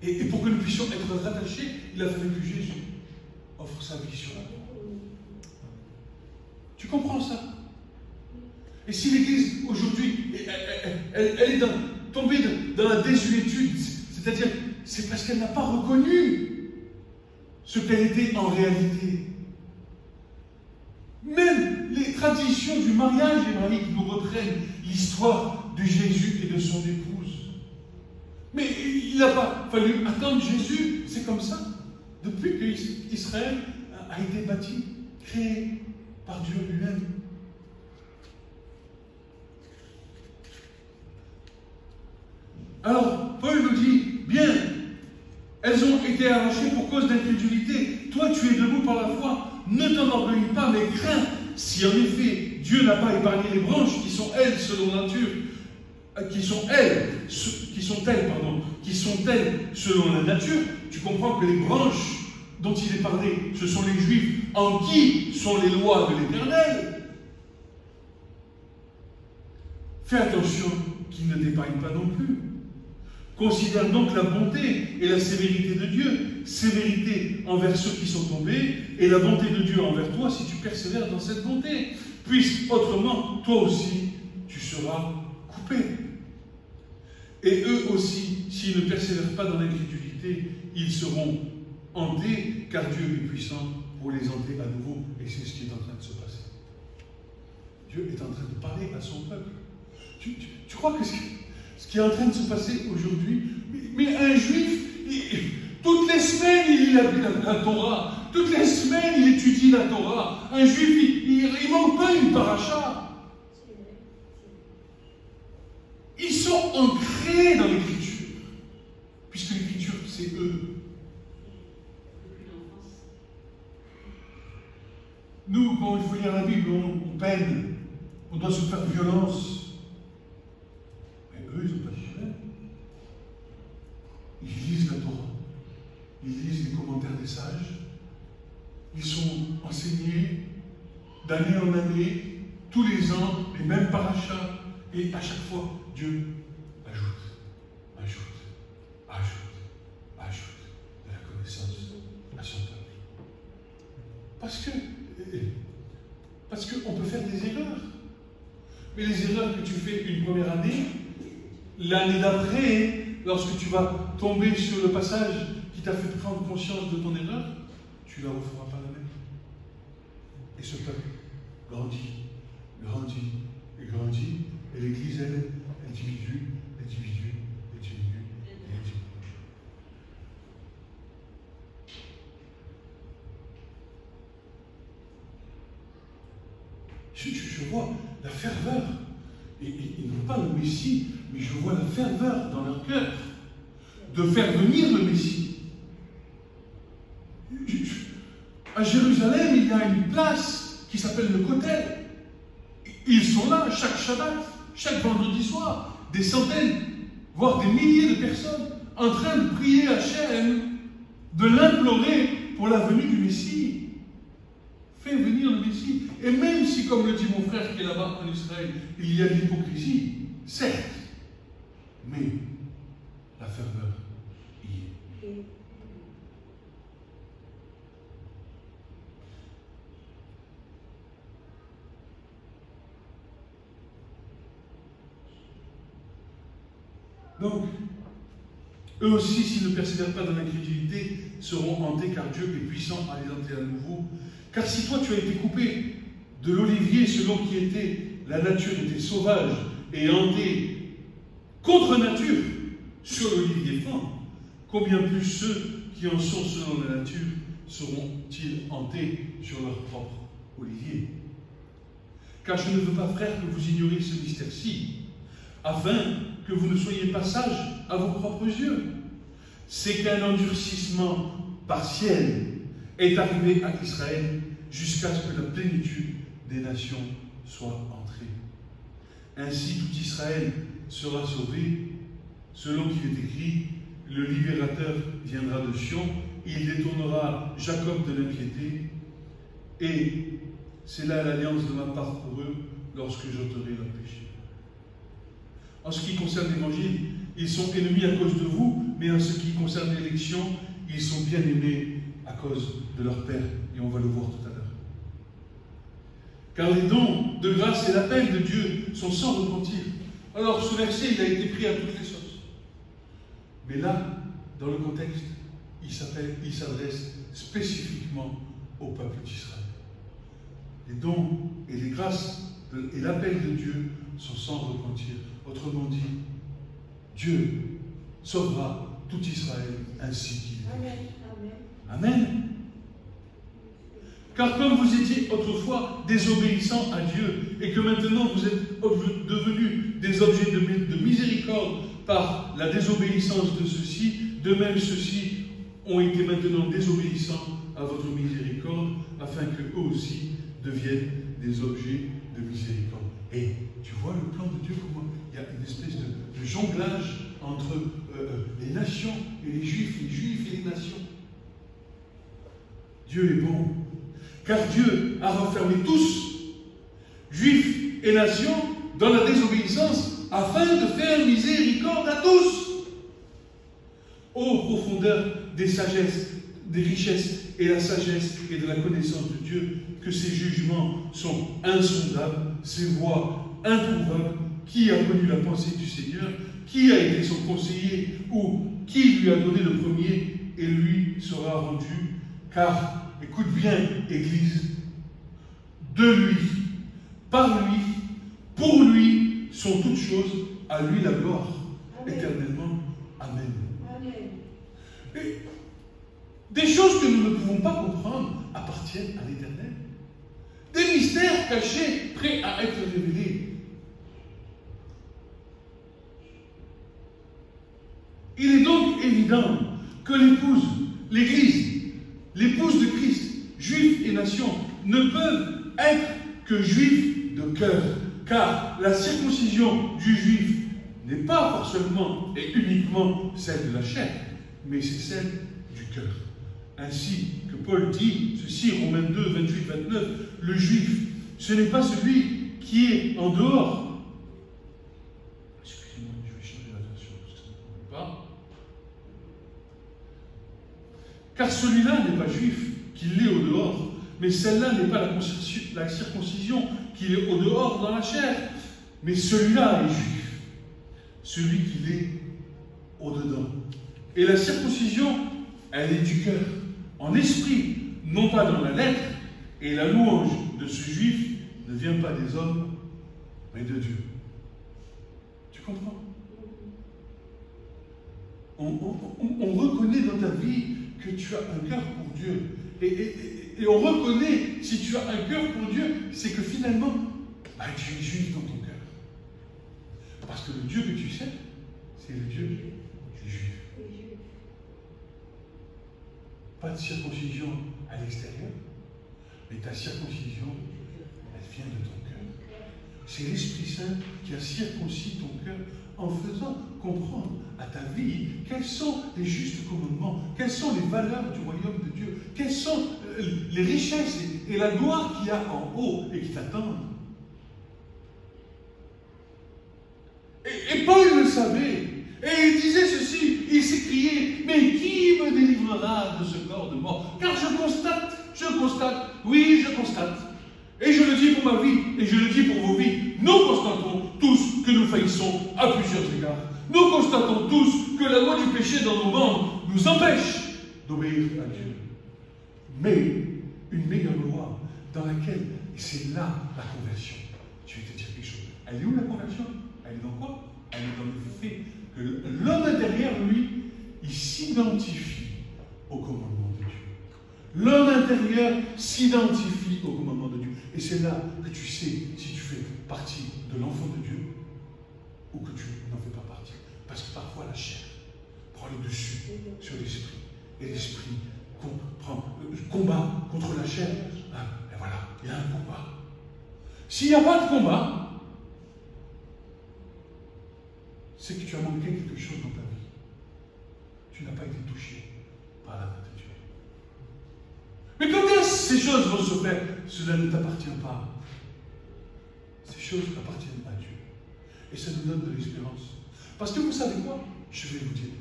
Et pour que nous puissions être rattachés, il a fallu que Jésus offre sa vie sur la croix. Tu comprends ça? Et si l'Église aujourd'hui, elle est tombée dans la désuétude, c'est-à-dire c'est parce qu'elle n'a pas reconnu ce qu'elle était en réalité. Même les traditions du mariage hébraïque nous reprennent l'histoire de Jésus et de son épouse. Mais il n'a pas fallu attendre Jésus, c'est comme ça. Depuis qu'Israël a été bâti, créé par Dieu lui-même. Alors, Paul nous dit, bien, elles ont été arrachées pour cause d'incrédulité. Toi, tu es debout par la foi. Ne t'enorgueillis pas, mais crains. Si en effet, Dieu n'a pas épargné les branches qui sont elles selon nature, qui sont elles selon la nature, tu comprends que les branches dont il est parlé, ce sont les Juifs en qui sont les lois de l'Éternel. Fais attention qu'ils ne t'épargnent pas non plus. Considère donc la bonté et la sévérité de Dieu, sévérité envers ceux qui sont tombés, et la bonté de Dieu envers toi si tu persévères dans cette bonté. Puisque autrement, toi aussi, tu seras coupé. Et eux aussi, s'ils ne persévèrent pas dans l'incrédulité, ils seront hantés, car Dieu est puissant pour les hanter à nouveau. Et c'est ce qui est en train de se passer. Dieu est en train de parler à son peuple. Tu crois que ce qui est en train de se passer aujourd'hui, mais un juif, toutes les semaines il lit la Torah, toutes les semaines il étudie la Torah. Un juif, il manque pas une paracha. Ils sont ancrés dans l'Écriture, puisque l'Écriture, c'est eux. Nous, quand il faut lire la Bible, on peine, on doit se faire violence. Mais eux, ils n'ont pas de gêne. Ils lisent la Torah, ils lisent les commentaires des sages, ils sont enseignés d'année en année, tous les ans, les mêmes parachas, et à chaque fois, Dieu ajoute de la connaissance à son peuple. Parce qu'on peut faire des erreurs. Mais les erreurs que tu fais une première année, l'année d'après, lorsque tu vas tomber sur le passage qui t'a fait prendre conscience de ton erreur, tu ne la referas pas la même. Et ce peuple grandit, et l'Église, elle diminue. Je vois la ferveur, et ils n'ont pas le Messie, mais je vois la ferveur dans leur cœur de faire venir le Messie. À Jérusalem, il y a une place qui s'appelle le Kotel. Ils sont là chaque Shabbat, chaque vendredi soir, des centaines, voire des milliers de personnes en train de prier Hachem, de l'implorer pour la venue du Messie. Fais venir le Messie. Et même si, comme le dit mon frère qui est là-bas en Israël, il y a de l'hypocrisie, certes, mais la ferveur y est. Donc, eux aussi, s'ils ne persévèrent pas dans l'incrédulité, seront hantés, car Dieu est puissant à les hanter à nouveau. Car si toi tu as été coupé de l'olivier selon qui était, la nature était sauvage et hantée contre nature sur l'olivier franc, combien plus ceux qui en sont selon la nature seront-ils hantés sur leur propre olivier? Car je ne veux pas, frères, que vous ignoriez ce mystère-ci, afin que vous ne soyez pas sages à vos propres yeux. C'est qu'un endurcissement partiel est arrivé à Israël jusqu'à ce que la plénitude des nations soit entrée. Ainsi tout Israël sera sauvé, selon qu'il est écrit, le libérateur viendra de Sion, il détournera Jacob de l'impiété, et c'est là l'alliance de ma part pour eux lorsque j'ôterai leur péché. En ce qui concerne l'Évangile, ils sont ennemis à cause de vous, mais en ce qui concerne l'élection, ils sont bien aimés à cause de leur Père, et on va le voir tout à l'heure. Car les dons de grâce et l'appel de Dieu sont sans repentir. Alors ce verset, il a été pris à toutes les sauces. Mais là, dans le contexte, il s'adresse spécifiquement au peuple d'Israël. Les dons et les grâces et l'appel de Dieu sont sans repentir. Autrement dit, Dieu sauvera tout Israël ainsi qu'il est. Amen. Amen. Car comme vous étiez autrefois désobéissants à Dieu et que maintenant vous êtes devenus des objets de miséricorde par la désobéissance de ceux-ci, de même ceux-ci ont été maintenant désobéissants à votre miséricorde, afin qu'eux aussi deviennent des objets de miséricorde. Et tu vois le plan de Dieu, comment il y a une espèce de jonglage entre les nations et les juifs et les nations. Dieu est bon. Car Dieu a renfermé tous, juifs et nations, dans la désobéissance, afin de faire miséricorde à tous. Ô profondeur des sagesses, des richesses et la sagesse et de la connaissance de Dieu, que ses jugements sont insondables, ses voies introuvables. Qui a connu la pensée du Seigneur? Qui a été son conseiller? Ou qui lui a donné le premier et lui sera rendu? Car, écoute bien, Église, de lui, par lui, pour lui sont toutes choses, à lui la gloire, Amen. Éternellement. Amen. Amen. Et des choses que nous ne pouvons pas comprendre appartiennent à l'Éternel. Des mystères cachés, prêts à être révélés. Il est donc évident que l'épouse, l'Église, l'épouse de Christ, juifs et nations, ne peuvent être que juifs de cœur, car la circoncision du juif n'est pas forcément et uniquement celle de la chair, mais c'est celle du cœur. Ainsi que Paul dit ceci, Romains 2, 28, 29, le juif, ce n'est pas celui qui est en dehors. Excusez-moi, je vais changer la version parce que ça ne peut pas. Car celui-là n'est pas juif, qu'il l'est au dehors, mais celle-là n'est pas la circoncision, qu'il est au dehors dans la chair, mais celui-là est juif, celui qui l'est au dedans. Et la circoncision, elle est du cœur, en esprit, non pas dans la lettre, et la louange de ce juif ne vient pas des hommes, mais de Dieu. Tu comprends? On reconnaît dans ta vie que tu as un cœur pour Dieu. Et on reconnaît, si tu as un cœur pour Dieu, c'est que finalement, tu es juif dans ton cœur. Parce que le Dieu que tu sais, c'est le Dieu du juif. Pas de circoncision à l'extérieur, mais ta circoncision, elle vient de ton cœur. C'est l'Esprit Saint qui a circoncis ton cœur en faisant comprendre à ta vie quels sont les justes commandements, quelles sont les valeurs du royaume de Dieu, quelles sont les richesses et la gloire qu'il y a en haut et qui t'attendent. Et Paul le savait, et il disait ceci, il s'écriait, mais qui me délivrera de ce corps de mort? Car je constate, oui, je constate, et je le dis pour ma vie, et je le dis pour vos vies, nous constatons tous que nous faillissons à plusieurs égards. Nous constatons tous que la loi du péché dans nos membres nous empêche d'obéir à Dieu. Mais une meilleure loi dans laquelle, et c'est là la conversion. Je vais te dire quelque chose. Elle est où la conversion? Elle est dans quoi? Elle est dans le fait que l'homme intérieur, lui, il s'identifie au commandement de Dieu. L'homme intérieur s'identifie au commandement de Dieu. Et c'est là que tu sais si tu fais partie de l'enfant de Dieu ou que tu n'en fais pas partie. Parce que parfois la chair prend le dessus sur l'esprit. Et l'esprit combat contre la chair. Et voilà, il y a un combat. S'il n'y a pas de combat, c'est que tu as manqué quelque chose dans ta vie. Tu n'as pas été touché par la main de Dieu. Mais quand est-ce que ces choses vont se faire? Cela ne t'appartient pas. Ces choses appartiennent à Dieu. Et ça nous donne de l'espérance. Parce que vous savez quoi? Je vais vous dire.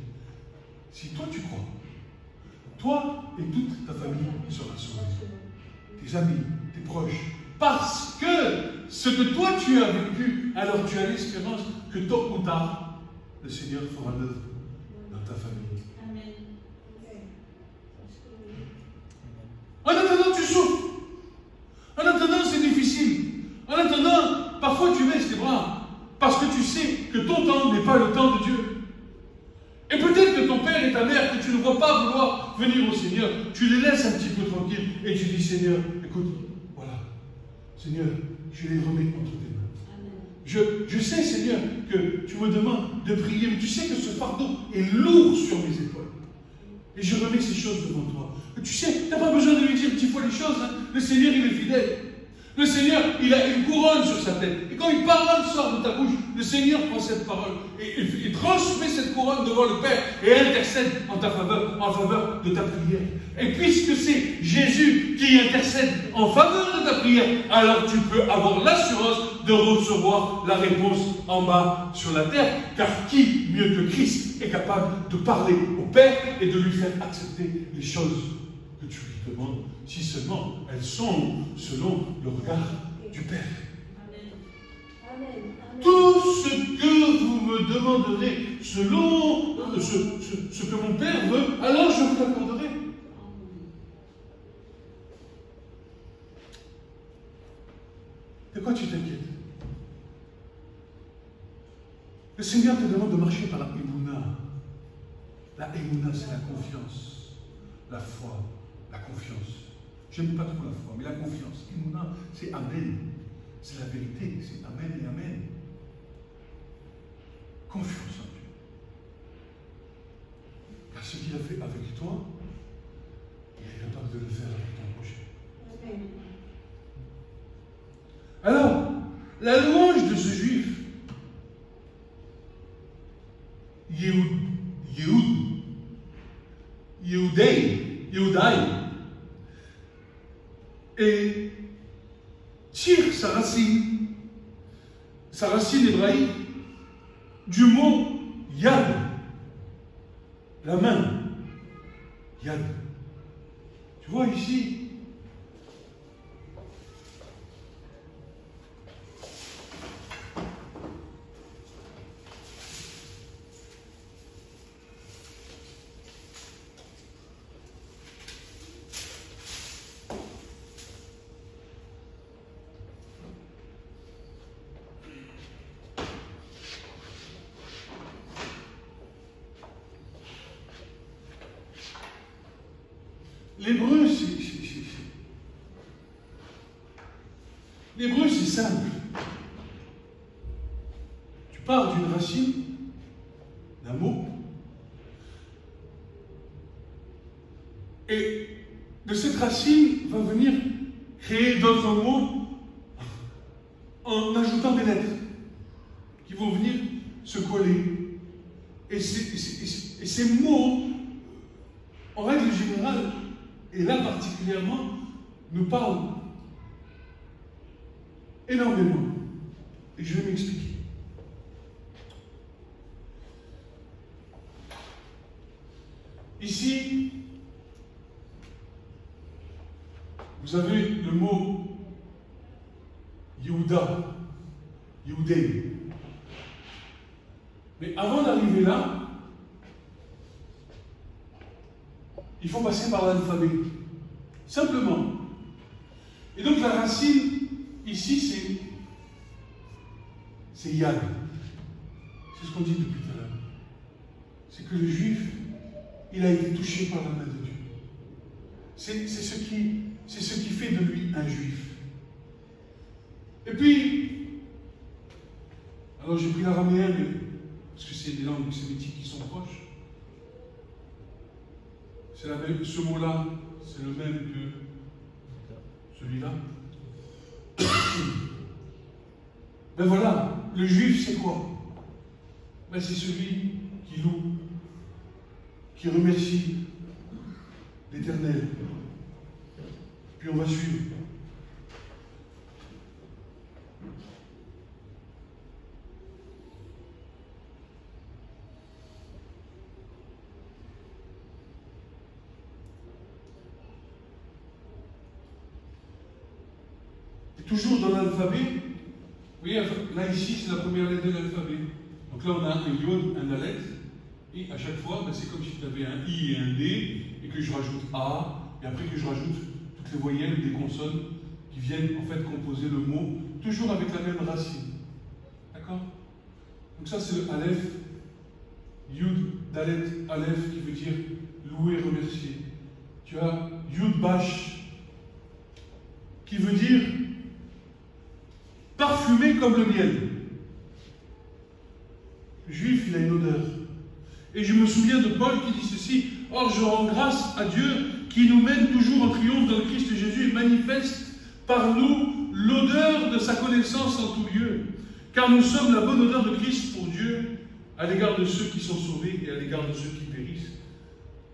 Si toi tu crois, toi et toute ta famille sera sauvée. Tes amis, tes proches. Parce que ce que toi tu as vécu, alors tu as l'espérance que tôt ou tard, le Seigneur fera l'œuvre dans ta famille. Amen. En attendant, tu souffres. En attendant, c'est difficile. En attendant, parfois tu baisses tes bras. Parce que tu sais que ton temps n'est pas le temps de Dieu. Et peut-être que ton père et ta mère, que tu ne vois pas vouloir venir au Seigneur, tu les laisses un petit peu tranquilles et tu dis, Seigneur, écoute, voilà. Seigneur, je les remets entre tes mains. Je sais, Seigneur, que tu me demandes de prier, mais tu sais que ce fardeau est lourd sur mes épaules. Et je remets ces choses devant toi. Tu sais, tu n'as pas besoin de lui dire 10 fois les choses. Hein. Le Seigneur, il est fidèle. Le Seigneur, il a une couronne sur sa tête. Et quand une parole sort de ta bouche, le Seigneur prend cette parole et il transmet cette couronne devant le Père et intercède en faveur de ta prière. Et puisque c'est Jésus qui intercède en faveur de ta prière, alors tu peux avoir l'assurance de recevoir la réponse en bas sur la terre. Car qui, mieux que Christ, est capable de parler au Père et de lui faire accepter les choses que tu lui demandes, si seulement elles sont selon le regard du Père. Amen. Amen. Tout ce que vous me demanderez selon ce que mon Père veut, alors je vous l'accorderai. De quoi tu t'inquiètes? Le Seigneur te demande de marcher par la émouna. La émouna, c'est la confiance, la foi, la confiance. J'aime pas trop la foi, mais la confiance. Émouna, c'est Amen. C'est la vérité, c'est Amen et Amen. Confiance en Dieu. Car ce qu'il a fait avec toi, il est capable de le faire avec ton prochain. Amen. Alors, la louange de ce juif, Yehudaï, et tire sa racine hébraïque, du mot yad, la main, yad. Tu vois ici, l'hébreu, c'est simple. Tu pars d'une racine, d'un mot, et de cette racine va venir créer d'autres mots en ajoutant des lettres qui vont venir se coller. Et ces mots, en règle générale, et là particulièrement, nous parlent énormément. Et je vais m'expliquer. Ici, vous avez le mot Yehuda, Yehudé. Mais avant d'arriver là, il faut passer par l'alphabet. Simplement. Et donc la racine, ici, c'est Yad. C'est ce qu'on dit depuis tout à l'heure. C'est que le juif, il a été touché par la main de Dieu. C'est ce qui fait de lui un juif. Et puis, alors j'ai pris l'araméen, parce que c'est des langues sémitiques qui sont proches. Ce mot-là, c'est le même que celui-là. Ben voilà, le juif c'est quoi? Ben c'est celui qui loue, qui remercie l'Éternel. Puis on va suivre. Toujours dans l'alphabet, vous voyez, là ici c'est la première lettre de l'alphabet. Donc là on a un yod, un dalet, et à chaque fois, ben, c'est comme si tu avais un i et un d, et que je rajoute a, et après que je rajoute toutes les voyelles des consonnes qui viennent en fait composer le mot, toujours avec la même racine. D'accord? Donc ça c'est le aleph, yud, dalet, aleph qui veut dire louer, remercier. Tu as yud bash, qui veut dire parfumé comme le miel. Le juif, il a une odeur. Et je me souviens de Paul qui dit ceci: or je rends grâce à Dieu qui nous mène toujours en triomphe dans le Christ Jésus et manifeste par nous l'odeur de sa connaissance en tout lieu, car nous sommes la bonne odeur de Christ pour Dieu, à l'égard de ceux qui sont sauvés et à l'égard de ceux qui périssent.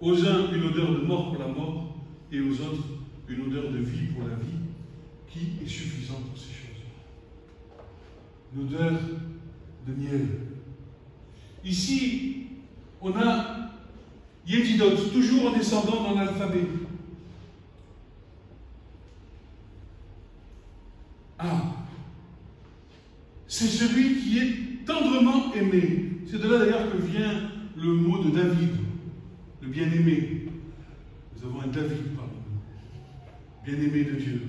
Aux uns, une odeur de mort pour la mort, et aux autres, une odeur de vie pour la vie, qui est suffisante pour ces choses. Une odeur de miel. Ici, on a Yedidot, toujours en descendant dans l'alphabet. Ah, c'est celui qui est tendrement aimé. C'est de là d'ailleurs que vient le mot de David, le bien-aimé. Nous avons un David parmi nous, bien-aimé de Dieu.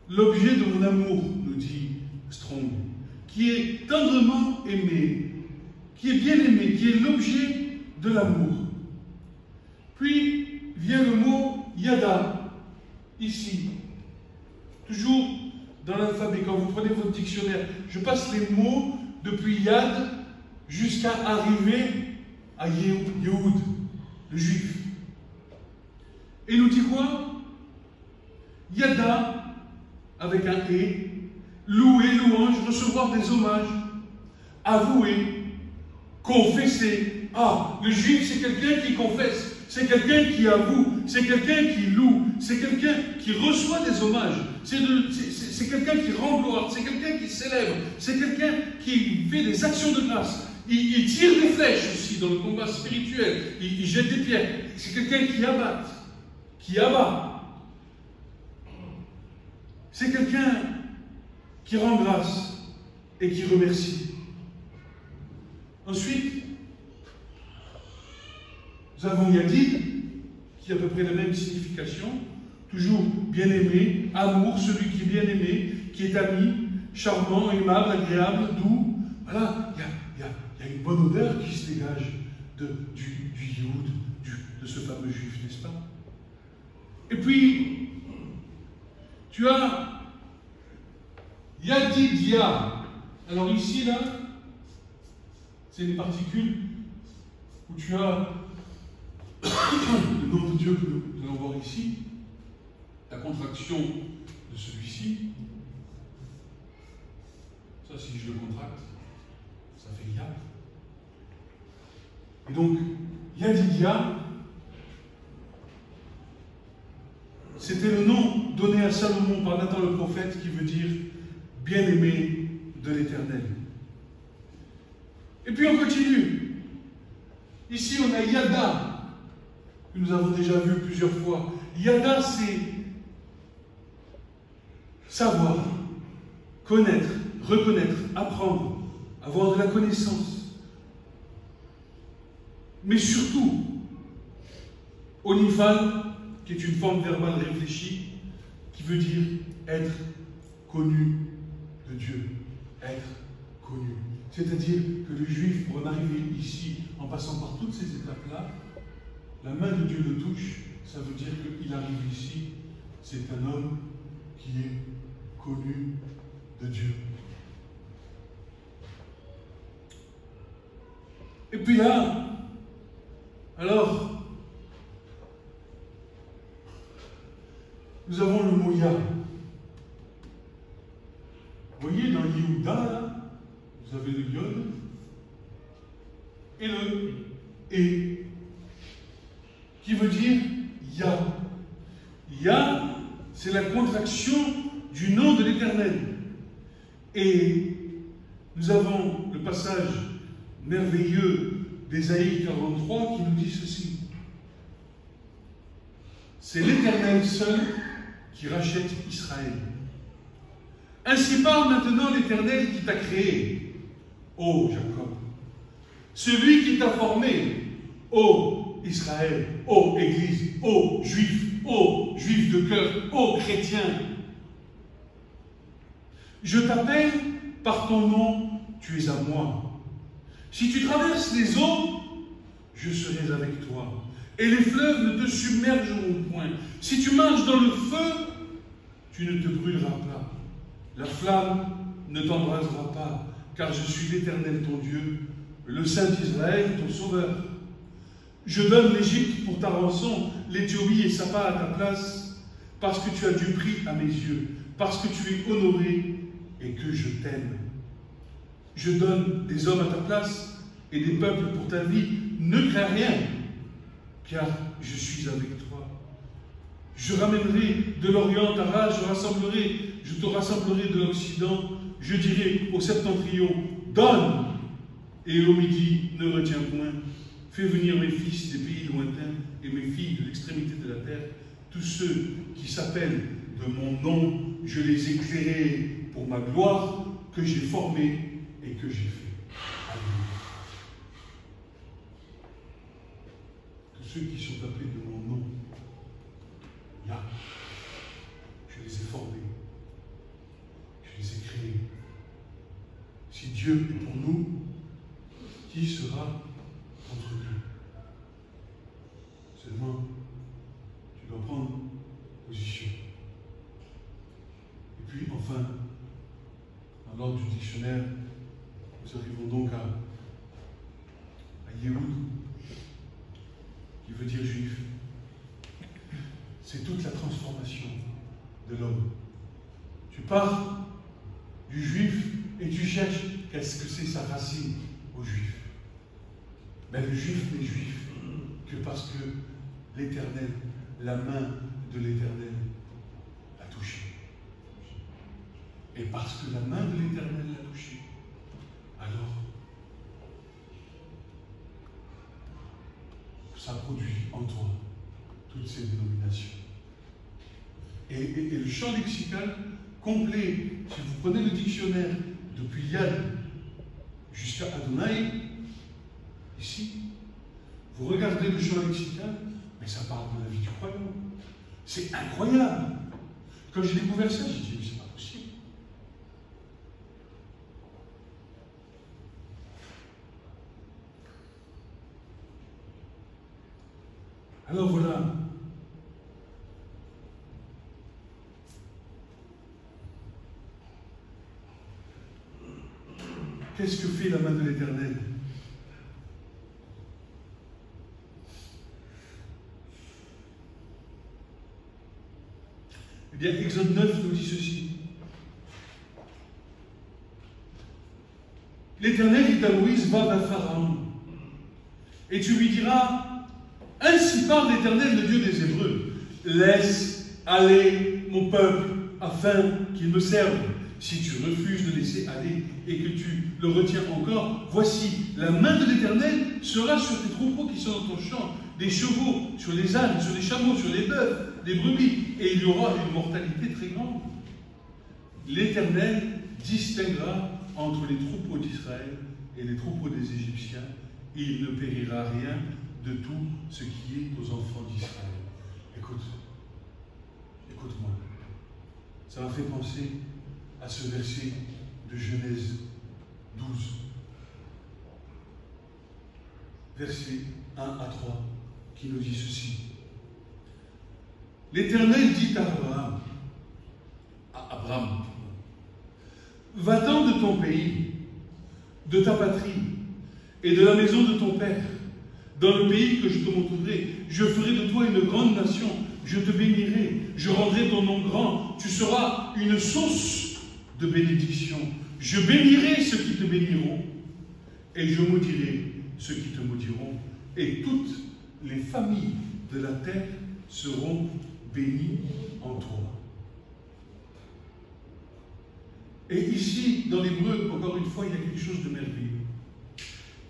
L'objet de mon amour, nous dit Strong, qui est tendrement aimé, qui est bien aimé, qui est l'objet de l'amour. Puis vient le mot Yada, ici. Toujours dans l'alphabet, quand vous prenez votre dictionnaire, je passe les mots depuis Yad jusqu'à arriver à Yehoud, le juif. Et nous dit quoi? Yada, avec un et, louer, louange, recevoir des hommages, avouer, confesser. Ah, le juif, c'est quelqu'un qui confesse, c'est quelqu'un qui avoue, c'est quelqu'un qui loue, c'est quelqu'un qui reçoit des hommages, c'est quelqu'un qui rend gloire, c'est quelqu'un qui célèbre, c'est quelqu'un qui fait des actions de grâce. Il tire des flèches aussi dans le combat spirituel, il jette des pierres. C'est quelqu'un qui abat. C'est quelqu'un qui rend grâce et qui remercie. Ensuite, nous avons Yadid, qui a à peu près la même signification, toujours bien-aimé, amour, celui qui est bien-aimé, qui est ami, charmant, aimable, agréable, doux. Voilà, il y a une bonne odeur qui se dégage du Yehud, de ce fameux juif, n'est-ce pas? Et puis, tu as Yadidia. Alors ici, là, c'est des particules où tu as le nom de Dieu que nous allons voir ici, la contraction de celui-ci. Ça, si je le contracte, ça fait Yad. Et donc, Yadidia, c'était le nom donné à Salomon par Nathan le prophète qui veut dire bien-aimé de l'Éternel. Et puis on continue. Ici, on a Yada, que nous avons déjà vu plusieurs fois. Yada, c'est savoir, connaître, reconnaître, apprendre, avoir de la connaissance. Mais surtout, Onifal, qui est une forme verbale réfléchie, qui veut dire être connu de Dieu. Être connu. C'est-à-dire que le juif, pour en arriver ici, en passant par toutes ces étapes-là, la main de Dieu le touche, ça veut dire qu'il arrive ici, c'est un homme qui est connu de Dieu. Et puis là, alors, nous avons le mot Ya. Vous voyez, dans Yehuda, là, vous avez le Yod et le Et, qui veut dire Ya. Ya, c'est la contraction du nom de l'Éternel. Et nous avons le passage merveilleux d'Ésaïe 43 qui nous dit ceci. C'est l'Éternel seul qui rachète Israël. Ainsi parle maintenant l'Éternel qui t'a créé, ô Jacob. Celui qui t'a formé, ô Israël, ô Église, ô Juifs de cœur, ô chrétiens. Je t'appelle par ton nom, tu es à moi. Si tu traverses les eaux, je serai avec toi. Et les fleuves ne te submergeront point. Si tu marches dans le feu, tu ne te brûleras pas. La flamme ne t'embrasera pas, car je suis l'Éternel ton Dieu, le Saint d'Israël, ton Sauveur. Je donne l'Égypte pour ta rançon, l'Éthiopie et Saba à ta place. parce que tu as du prix à mes yeux, parce que tu es honoré et que je t'aime. Je donne des hommes à ta place et des peuples pour ta vie. Ne crains rien, car je suis avec toi. Je ramènerai de l'Orient ta race, je te rassemblerai de l'Occident. Je dirai au septentrion, donne, et au midi, ne retiens point. Fais venir mes fils des pays lointains et mes filles de l'extrémité de la terre. Tous ceux qui s'appellent de mon nom, je les éclairerai pour ma gloire que j'ai formée et que j'ai fait. Alléluia. Tous ceux qui sont appelés de mon nom, là, je les ai formés, je les ai créés. Si Dieu est pour nous, qui sera contre nous? Seulement, tu dois prendre position. Et puis, enfin, dans l'ordre du dictionnaire, nous arrivons donc à Yehud, qui veut dire juif. C'est toute la transformation de l'homme. Tu pars du juif et tu cherches qu'est-ce que c'est sa racine au juif. Mais le juif n'est juif que parce que l'Éternel, la main de l'Éternel l'a touché. Et parce que la main de l'Éternel l'a touché, alors ça produit en toi toutes ces dénominations. Et le champ lexical complet, si vous prenez le dictionnaire depuis Yad jusqu'à Adonai, ici, vous regardez le champ lexical, mais ça parle de la vie du croyant. C'est incroyable. Quand j'ai découvert ça, j'ai dit, mais c'est pas possible. Alors voilà. Qu'est-ce que fait la main de l'Éternel? Eh bien, Exode 9 nous dit ceci. L'Éternel dit à Moïse, va vers Pharaon, et tu lui diras, ainsi parle l'Éternel, le Dieu des Hébreux, laisse aller mon peuple afin qu'il me serve. Si tu refuses de laisser aller et que tu le retiens encore, voici, la main de l'Éternel sera sur tes troupeaux qui sont dans ton champ, des chevaux, sur les ânes, sur les chameaux, sur les bœufs, des brebis, et il y aura une mortalité très grande. L'Éternel distinguera entre les troupeaux d'Israël et les troupeaux des Égyptiens, et il ne périra rien de tout ce qui est aux enfants d'Israël. Écoute-moi. Ça m'a fait penser à ce verset de Genèse 12. Versets 1 à 3, qui nous dit ceci. L'Éternel dit à Abraham, va-t'en de ton pays, de ta patrie, et de la maison de ton père, dans le pays que je te montrerai. Je ferai de toi une grande nation, je te bénirai, je rendrai ton nom grand, tu seras une source de bénédiction. Je bénirai ceux qui te béniront, et je maudirai ceux qui te maudiront, et toutes les familles de la terre seront bénies en toi. Et ici, dans l'hébreu, encore une fois, il y a quelque chose de merveilleux.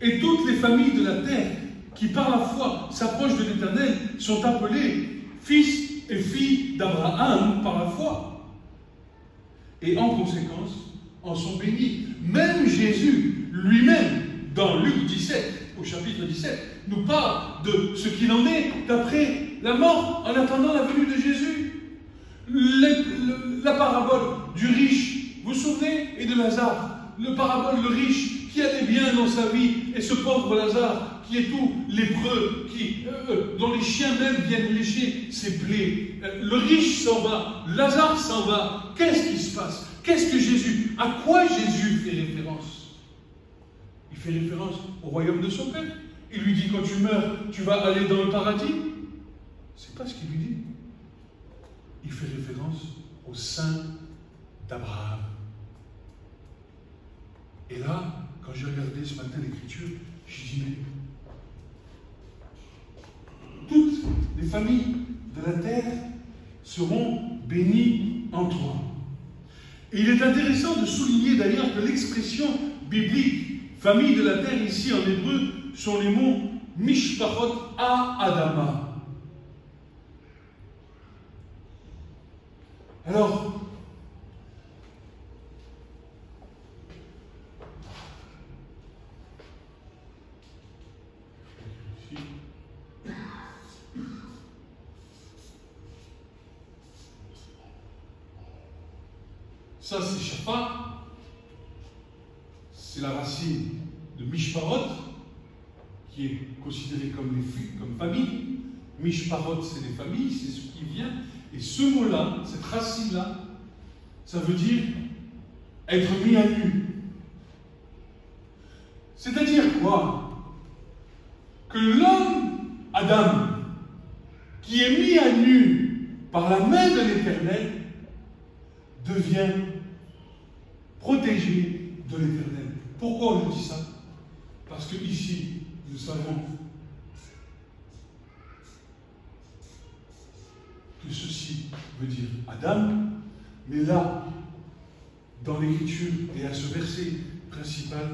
Et toutes les familles de la terre qui par la foi s'approchent de l'Éternel sont appelés fils et filles d'Abraham par la foi. Et en conséquence, en sont bénis. Même Jésus lui-même, dans Luc 17, au chapitre 17, nous parle de ce qu'il en est d'après la mort, en attendant la venue de Jésus. La parabole du riche, vous vous souvenez, et de Lazare. Le parabole, le riche, qui a des biens dans sa vie, et ce pauvre Lazare, qui est tout lépreux, dont les chiens même viennent lécher ses plaies. Le riche s'en va, Lazare s'en va. Qu'est-ce qui se passe? Qu'est-ce que Jésus, à quoi Jésus fait référence? Il fait référence au royaume de son Père. Il lui dit, quand tu meurs, tu vas aller dans le paradis. C'est pas ce qu'il lui dit. il fait référence au sein d'Abraham. Et là, quand j'ai regardé ce matin l'Écriture, j'ai dit, mais toutes les familles de la terre seront bénies en toi. Et il est intéressant de souligner d'ailleurs que l'expression biblique famille de la terre ici en hébreu sont les mots Mishpachot Adama. Alors, ça c'est Shaphat, c'est la racine de Mishparot, qui est considérée comme famille. Mishparot, c'est les familles, c'est ce qui vient. Et ce mot-là, cette racine-là, ça veut dire être mis à nu. C'est-à-dire quoi? Que l'homme, Adam, qui est mis à nu par la main de l'Éternel, devient protégé de l'Éternel. Pourquoi je dis ça? Parce que ici, nous savons que ceci veut dire Adam, mais là, dans l'Écriture et à ce verset principal,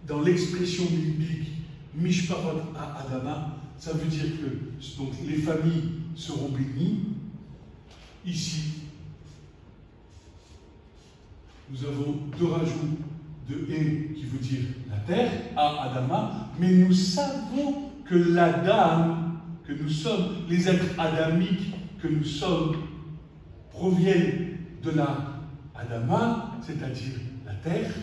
dans l'expression biblique Mishparot Adama, ça veut dire que donc, les familles seront bénies. Ici, nous avons deux rajouts de E qui veut dire la terre, Adama, mais nous savons que l'Adam, que nous sommes, les êtres adamiques que nous sommes, proviennent de la Adama, c'est-à-dire la terre.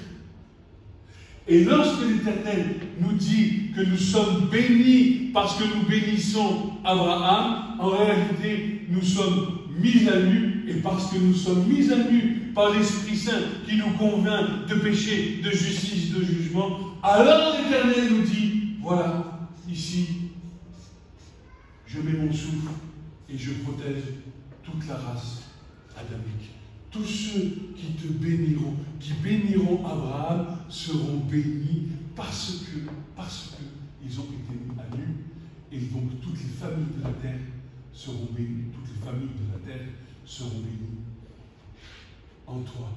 Et lorsque l'Éternel nous dit que nous sommes bénis parce que nous bénissons Abraham, en réalité, nous sommes mis à nu, et parce que nous sommes mis à nu par l'Esprit Saint qui nous convainc de péché, de justice, de jugement, alors l'Éternel nous dit, voilà, ici, je mets mon souffle et je protège toute la race adamique. Tous ceux qui te béniront, qui béniront Abraham, seront bénis parce que ils ont été mis à nu, et donc toutes les familles de la terre seront bénies, toutes les familles de la terre seront bénies en toi.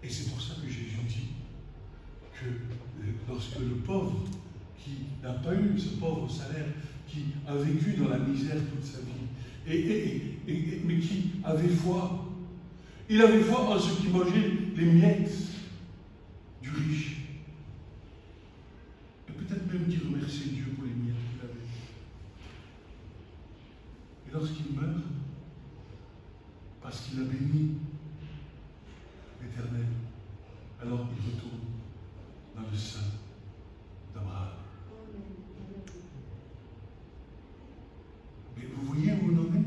Et c'est pour ça que Jésus dit que lorsque le pauvre, qui n'a pas eu ce pauvre salaire, qui a vécu dans la misère toute sa vie, mais qui avait foi, il avait foi en ceux qui mangeaient les miettes du riche. Et peut-être même qu'il remerciait Dieu pour les miettes qu'il avait. Et lorsqu'il meurt, parce qu'il a béni l'Éternel, alors il retourne dans le sein d'Abraham. Mais vous voyez où on en est?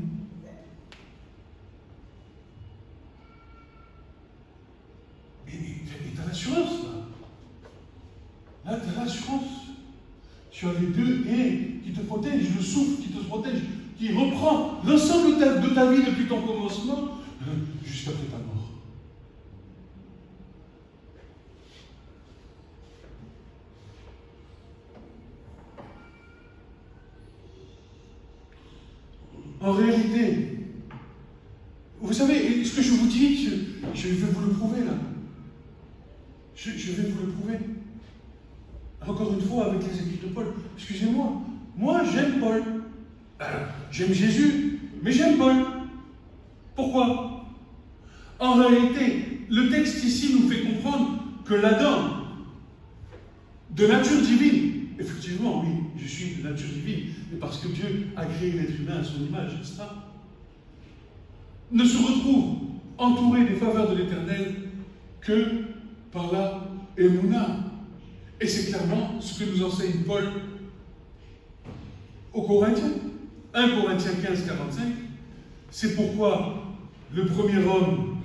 Et tu as l'assurance, là. Là, tu as l'assurance. Tu as les deux et qui te protègent, le souffle qui te protège, qui reprend l'ensemble de ta vie depuis ton commencement jusqu'après ta mort. En réalité, vous savez, ce que je vous dis, je vais vous le prouver là. Je vais vous le prouver. Encore une fois, avec les écrits de Paul. Excusez-moi, moi j'aime Paul. J'aime Jésus, mais j'aime Paul. Pourquoi? En réalité, le texte ici nous fait comprendre que l'Adam, de nature divine, effectivement, oui, je suis de nature divine, mais parce que Dieu a créé l'être humain à son image, n'est-ce pas? Ne se retrouve entouré des faveurs de l'Éternel que par la Emouna. Et c'est clairement ce que nous enseigne Paul aux Corinthiens. 1 Corinthiens 15, 45. C'est pourquoi le premier homme,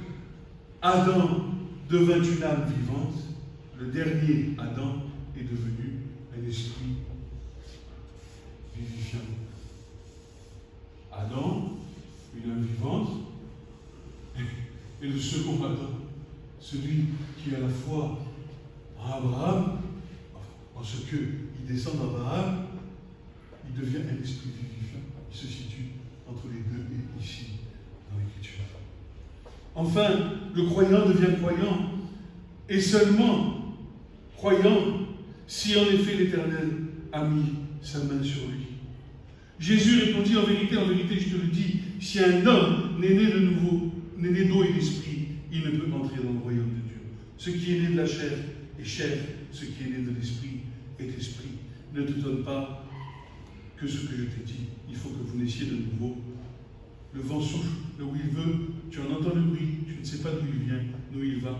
Adam, devint une âme vivante. Le dernier, Adam, est devenu un esprit vivifiant. Adam, une œuvre vivante. Et le second Adam, celui qui a la foi en Abraham, en ce qu'il descend d'Abraham, il devient un esprit vivifiant. Il se situe entre les deux et ici, dans l'Écriture. Enfin, le croyant devient croyant, et seulement croyant si en effet l'Éternel a mis sa main sur lui. Jésus répondit, en vérité, je te le dis, si un homme n'est né de nouveau, n'est né d'eau et d'esprit, il ne peut entrer dans le royaume de Dieu. Ce qui est né de la chair est chair, ce qui est né de l'esprit est esprit. Ne te donne pas que ce que je t'ai dit. Il faut que vous naissiez de nouveau. Le vent souffle là où il veut, tu en entends le bruit, tu ne sais pas d'où il vient, d'où il va.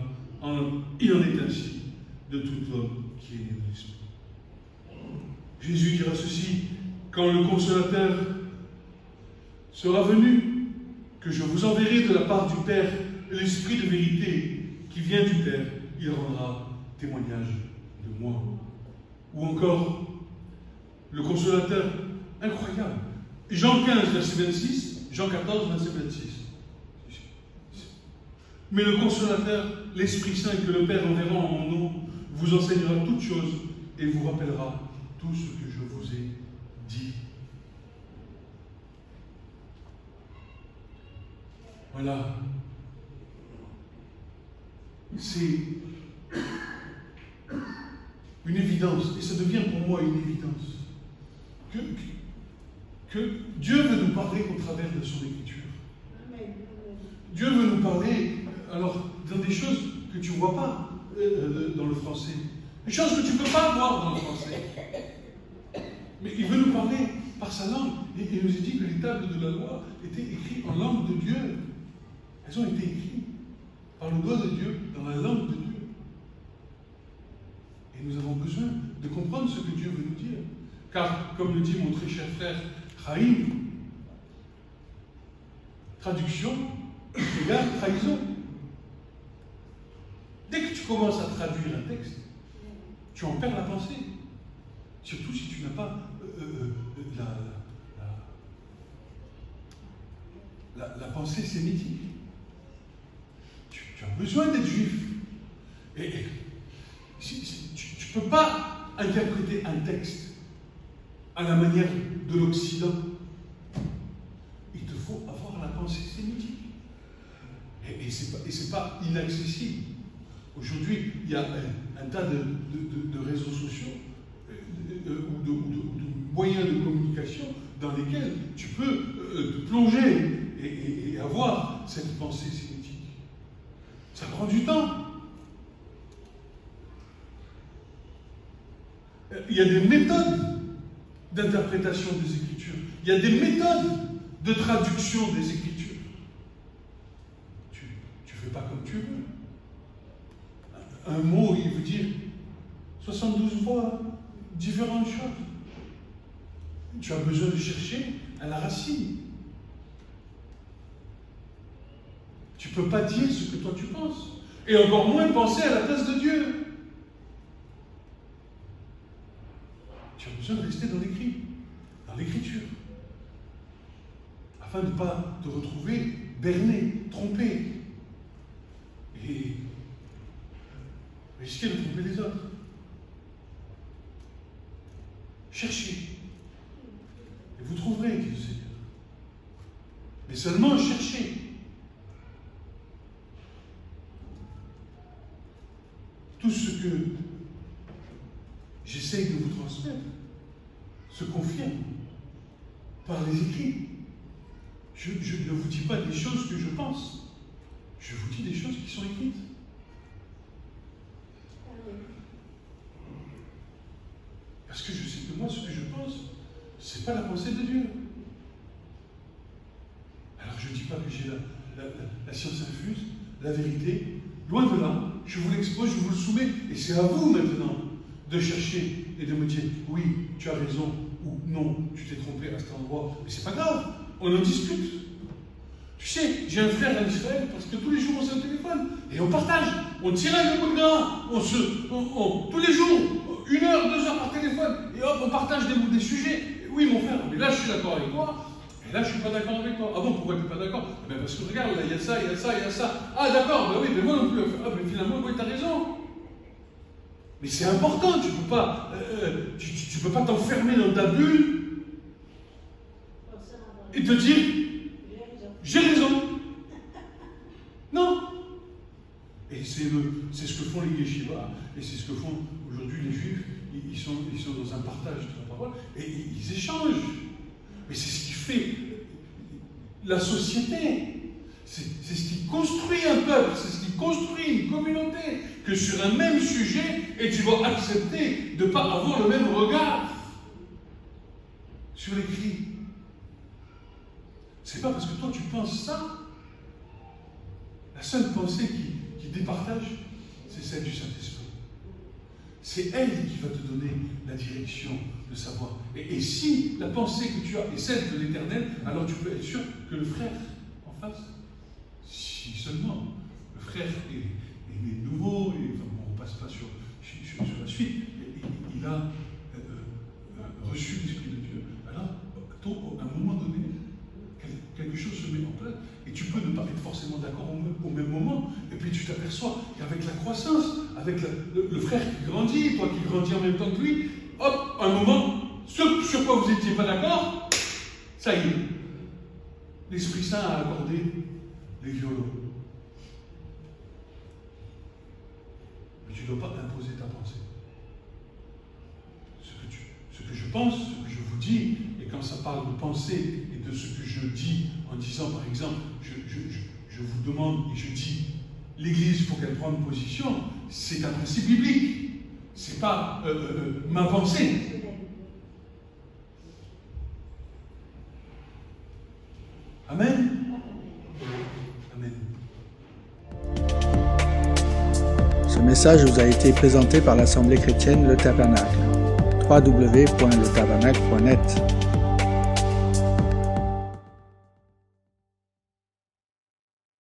Il en est ainsi de tout homme qui est né de l'esprit. Jésus dira ceci, quand le consolateur sera venu, que je vous enverrai de la part du Père, l'Esprit de vérité qui vient du Père, il rendra témoignage de moi. Ou encore, le consolateur, incroyable. Jean 15, verset 26, Jean 14, verset 26. Mais le consolateur, l'Esprit Saint que le Père enverra en mon nom, vous enseignera toutes choses et vous rappellera tout ce que je vous ai dit. Voilà. C'est une évidence, et ça devient pour moi une évidence, que Dieu veut nous parler au travers de son Écriture. Dieu veut nous parler, alors, dans des choses que tu ne vois pas dans le français, des choses que tu ne peux pas voir dans le français. Mais il veut nous parler par sa langue, et il nous a dit que les tables de la loi étaient écrites en langue de Dieu. Elles ont été écrites par le doigt de Dieu, dans la langue de Dieu. Et nous avons besoin de comprendre ce que Dieu veut nous dire. Car, comme le dit mon très cher frère Chaim, traduction égale trahison. Dès que tu commences à traduire un texte, tu en perds la pensée. Surtout si tu n'as pas la pensée sémitique. Tu as besoin d'être juif. Et tu ne peux pas interpréter un texte à la manière de l'Occident. Il te faut avoir la pensée sémitique. Et ce n'est pas inaccessible. Aujourd'hui, il y a un tas de réseaux sociaux ou de moyens de communication dans lesquels tu peux te plonger et avoir cette pensée sémitique. Ça prend du temps. Il y a des méthodes d'interprétation des Écritures. Il y a des méthodes de traduction des Écritures. Tu ne fais pas comme tu veux. Un mot, il veut dire 72 fois différentes choses. Tu as besoin de chercher à la racine. Tu ne peux pas dire ce que toi tu penses. Et encore moins penser à la place de Dieu. Tu as besoin de rester dans l'écrit, dans l'écriture, afin de ne pas te retrouver berné, trompé, et risquer de tromper les autres. Cherchez, et vous trouverez, dit le Seigneur. Mais seulement cherchez. Tout ce que j'essaye de vous transmettre se confirme par les écrits. Je ne vous dis pas des choses que je pense. Je vous dis des choses qui sont écrites. Parce que je sais que moi, ce que je pense, ce n'est pas la pensée de Dieu. Alors je ne dis pas que j'ai la science infuse, la vérité. Loin de là, je vous l'expose, je vous le soumets, et c'est à vous maintenant de chercher et de me dire, oui, tu as raison, ou non, tu t'es trompé à cet endroit. Mais c'est pas grave, on en discute. Tu sais, j'ai un frère en Israël, parce que tous les jours on s'est au téléphone, et on partage, on tiraille le bout de gras, tous les jours, 1 heure, 2 heures par téléphone, et hop, on partage des sujets. Et oui, mon frère, mais là je suis d'accord avec toi, Et là, je ne suis pas d'accord avec toi. Ah bon, pourquoi tu n'es pas d'accord? Parce que regarde, là, il y a ça, il y a ça, il y a ça. Ah d'accord, ben oui, mais moi non plus. Ah, mais finalement, oui, tu as raison. Mais c'est important, tu ne peux pas t'enfermer dans ta bulle et te dire, j'ai raison. Non. Et c'est ce que font les yeshivas, et c'est ce que font aujourd'hui les juifs. Ils sont dans un partage de la parole, et ils échangent. Mais c'est ce qui fait la société. C'est ce qui construit un peuple, c'est ce qui construit une communauté, que sur un même sujet, et tu vas accepter de ne pas avoir le même regard sur l'écrit. C'est pas parce que toi tu penses ça. La seule pensée qui départage, c'est celle du Saint-Esprit. C'est elle qui va te donner la direction de savoir. Et si la pensée que tu as est celle de l'Éternel, alors tu peux être sûr que le frère en face, si seulement le frère est nouveau, et enfin, on ne passe pas sur la suite, il a reçu l'Esprit de Dieu, alors à un moment donné, quelque chose se met en place, et tu peux ne pas être forcément d'accord au même moment, et puis tu t'aperçois qu'avec la croissance, avec le frère qui grandit, toi qui grandis en même temps que lui, hop, à un moment, sur quoi vous n'étiez pas d'accord, ça y est, l'Esprit Saint a accordé les violons. Mais tu ne dois pas imposer ta pensée. Ce que je pense, ce que je vous dis, et quand ça parle de pensée et de ce que je dis en disant, par exemple, je vous demande et je dis, l'Église, il faut qu'elle prenne position, c'est un principe biblique. Ce n'est pas ma pensée. Amen. Amen. Ce message vous a été présenté par l'Assemblée chrétienne Le Tabernacle. www.letabernacle.net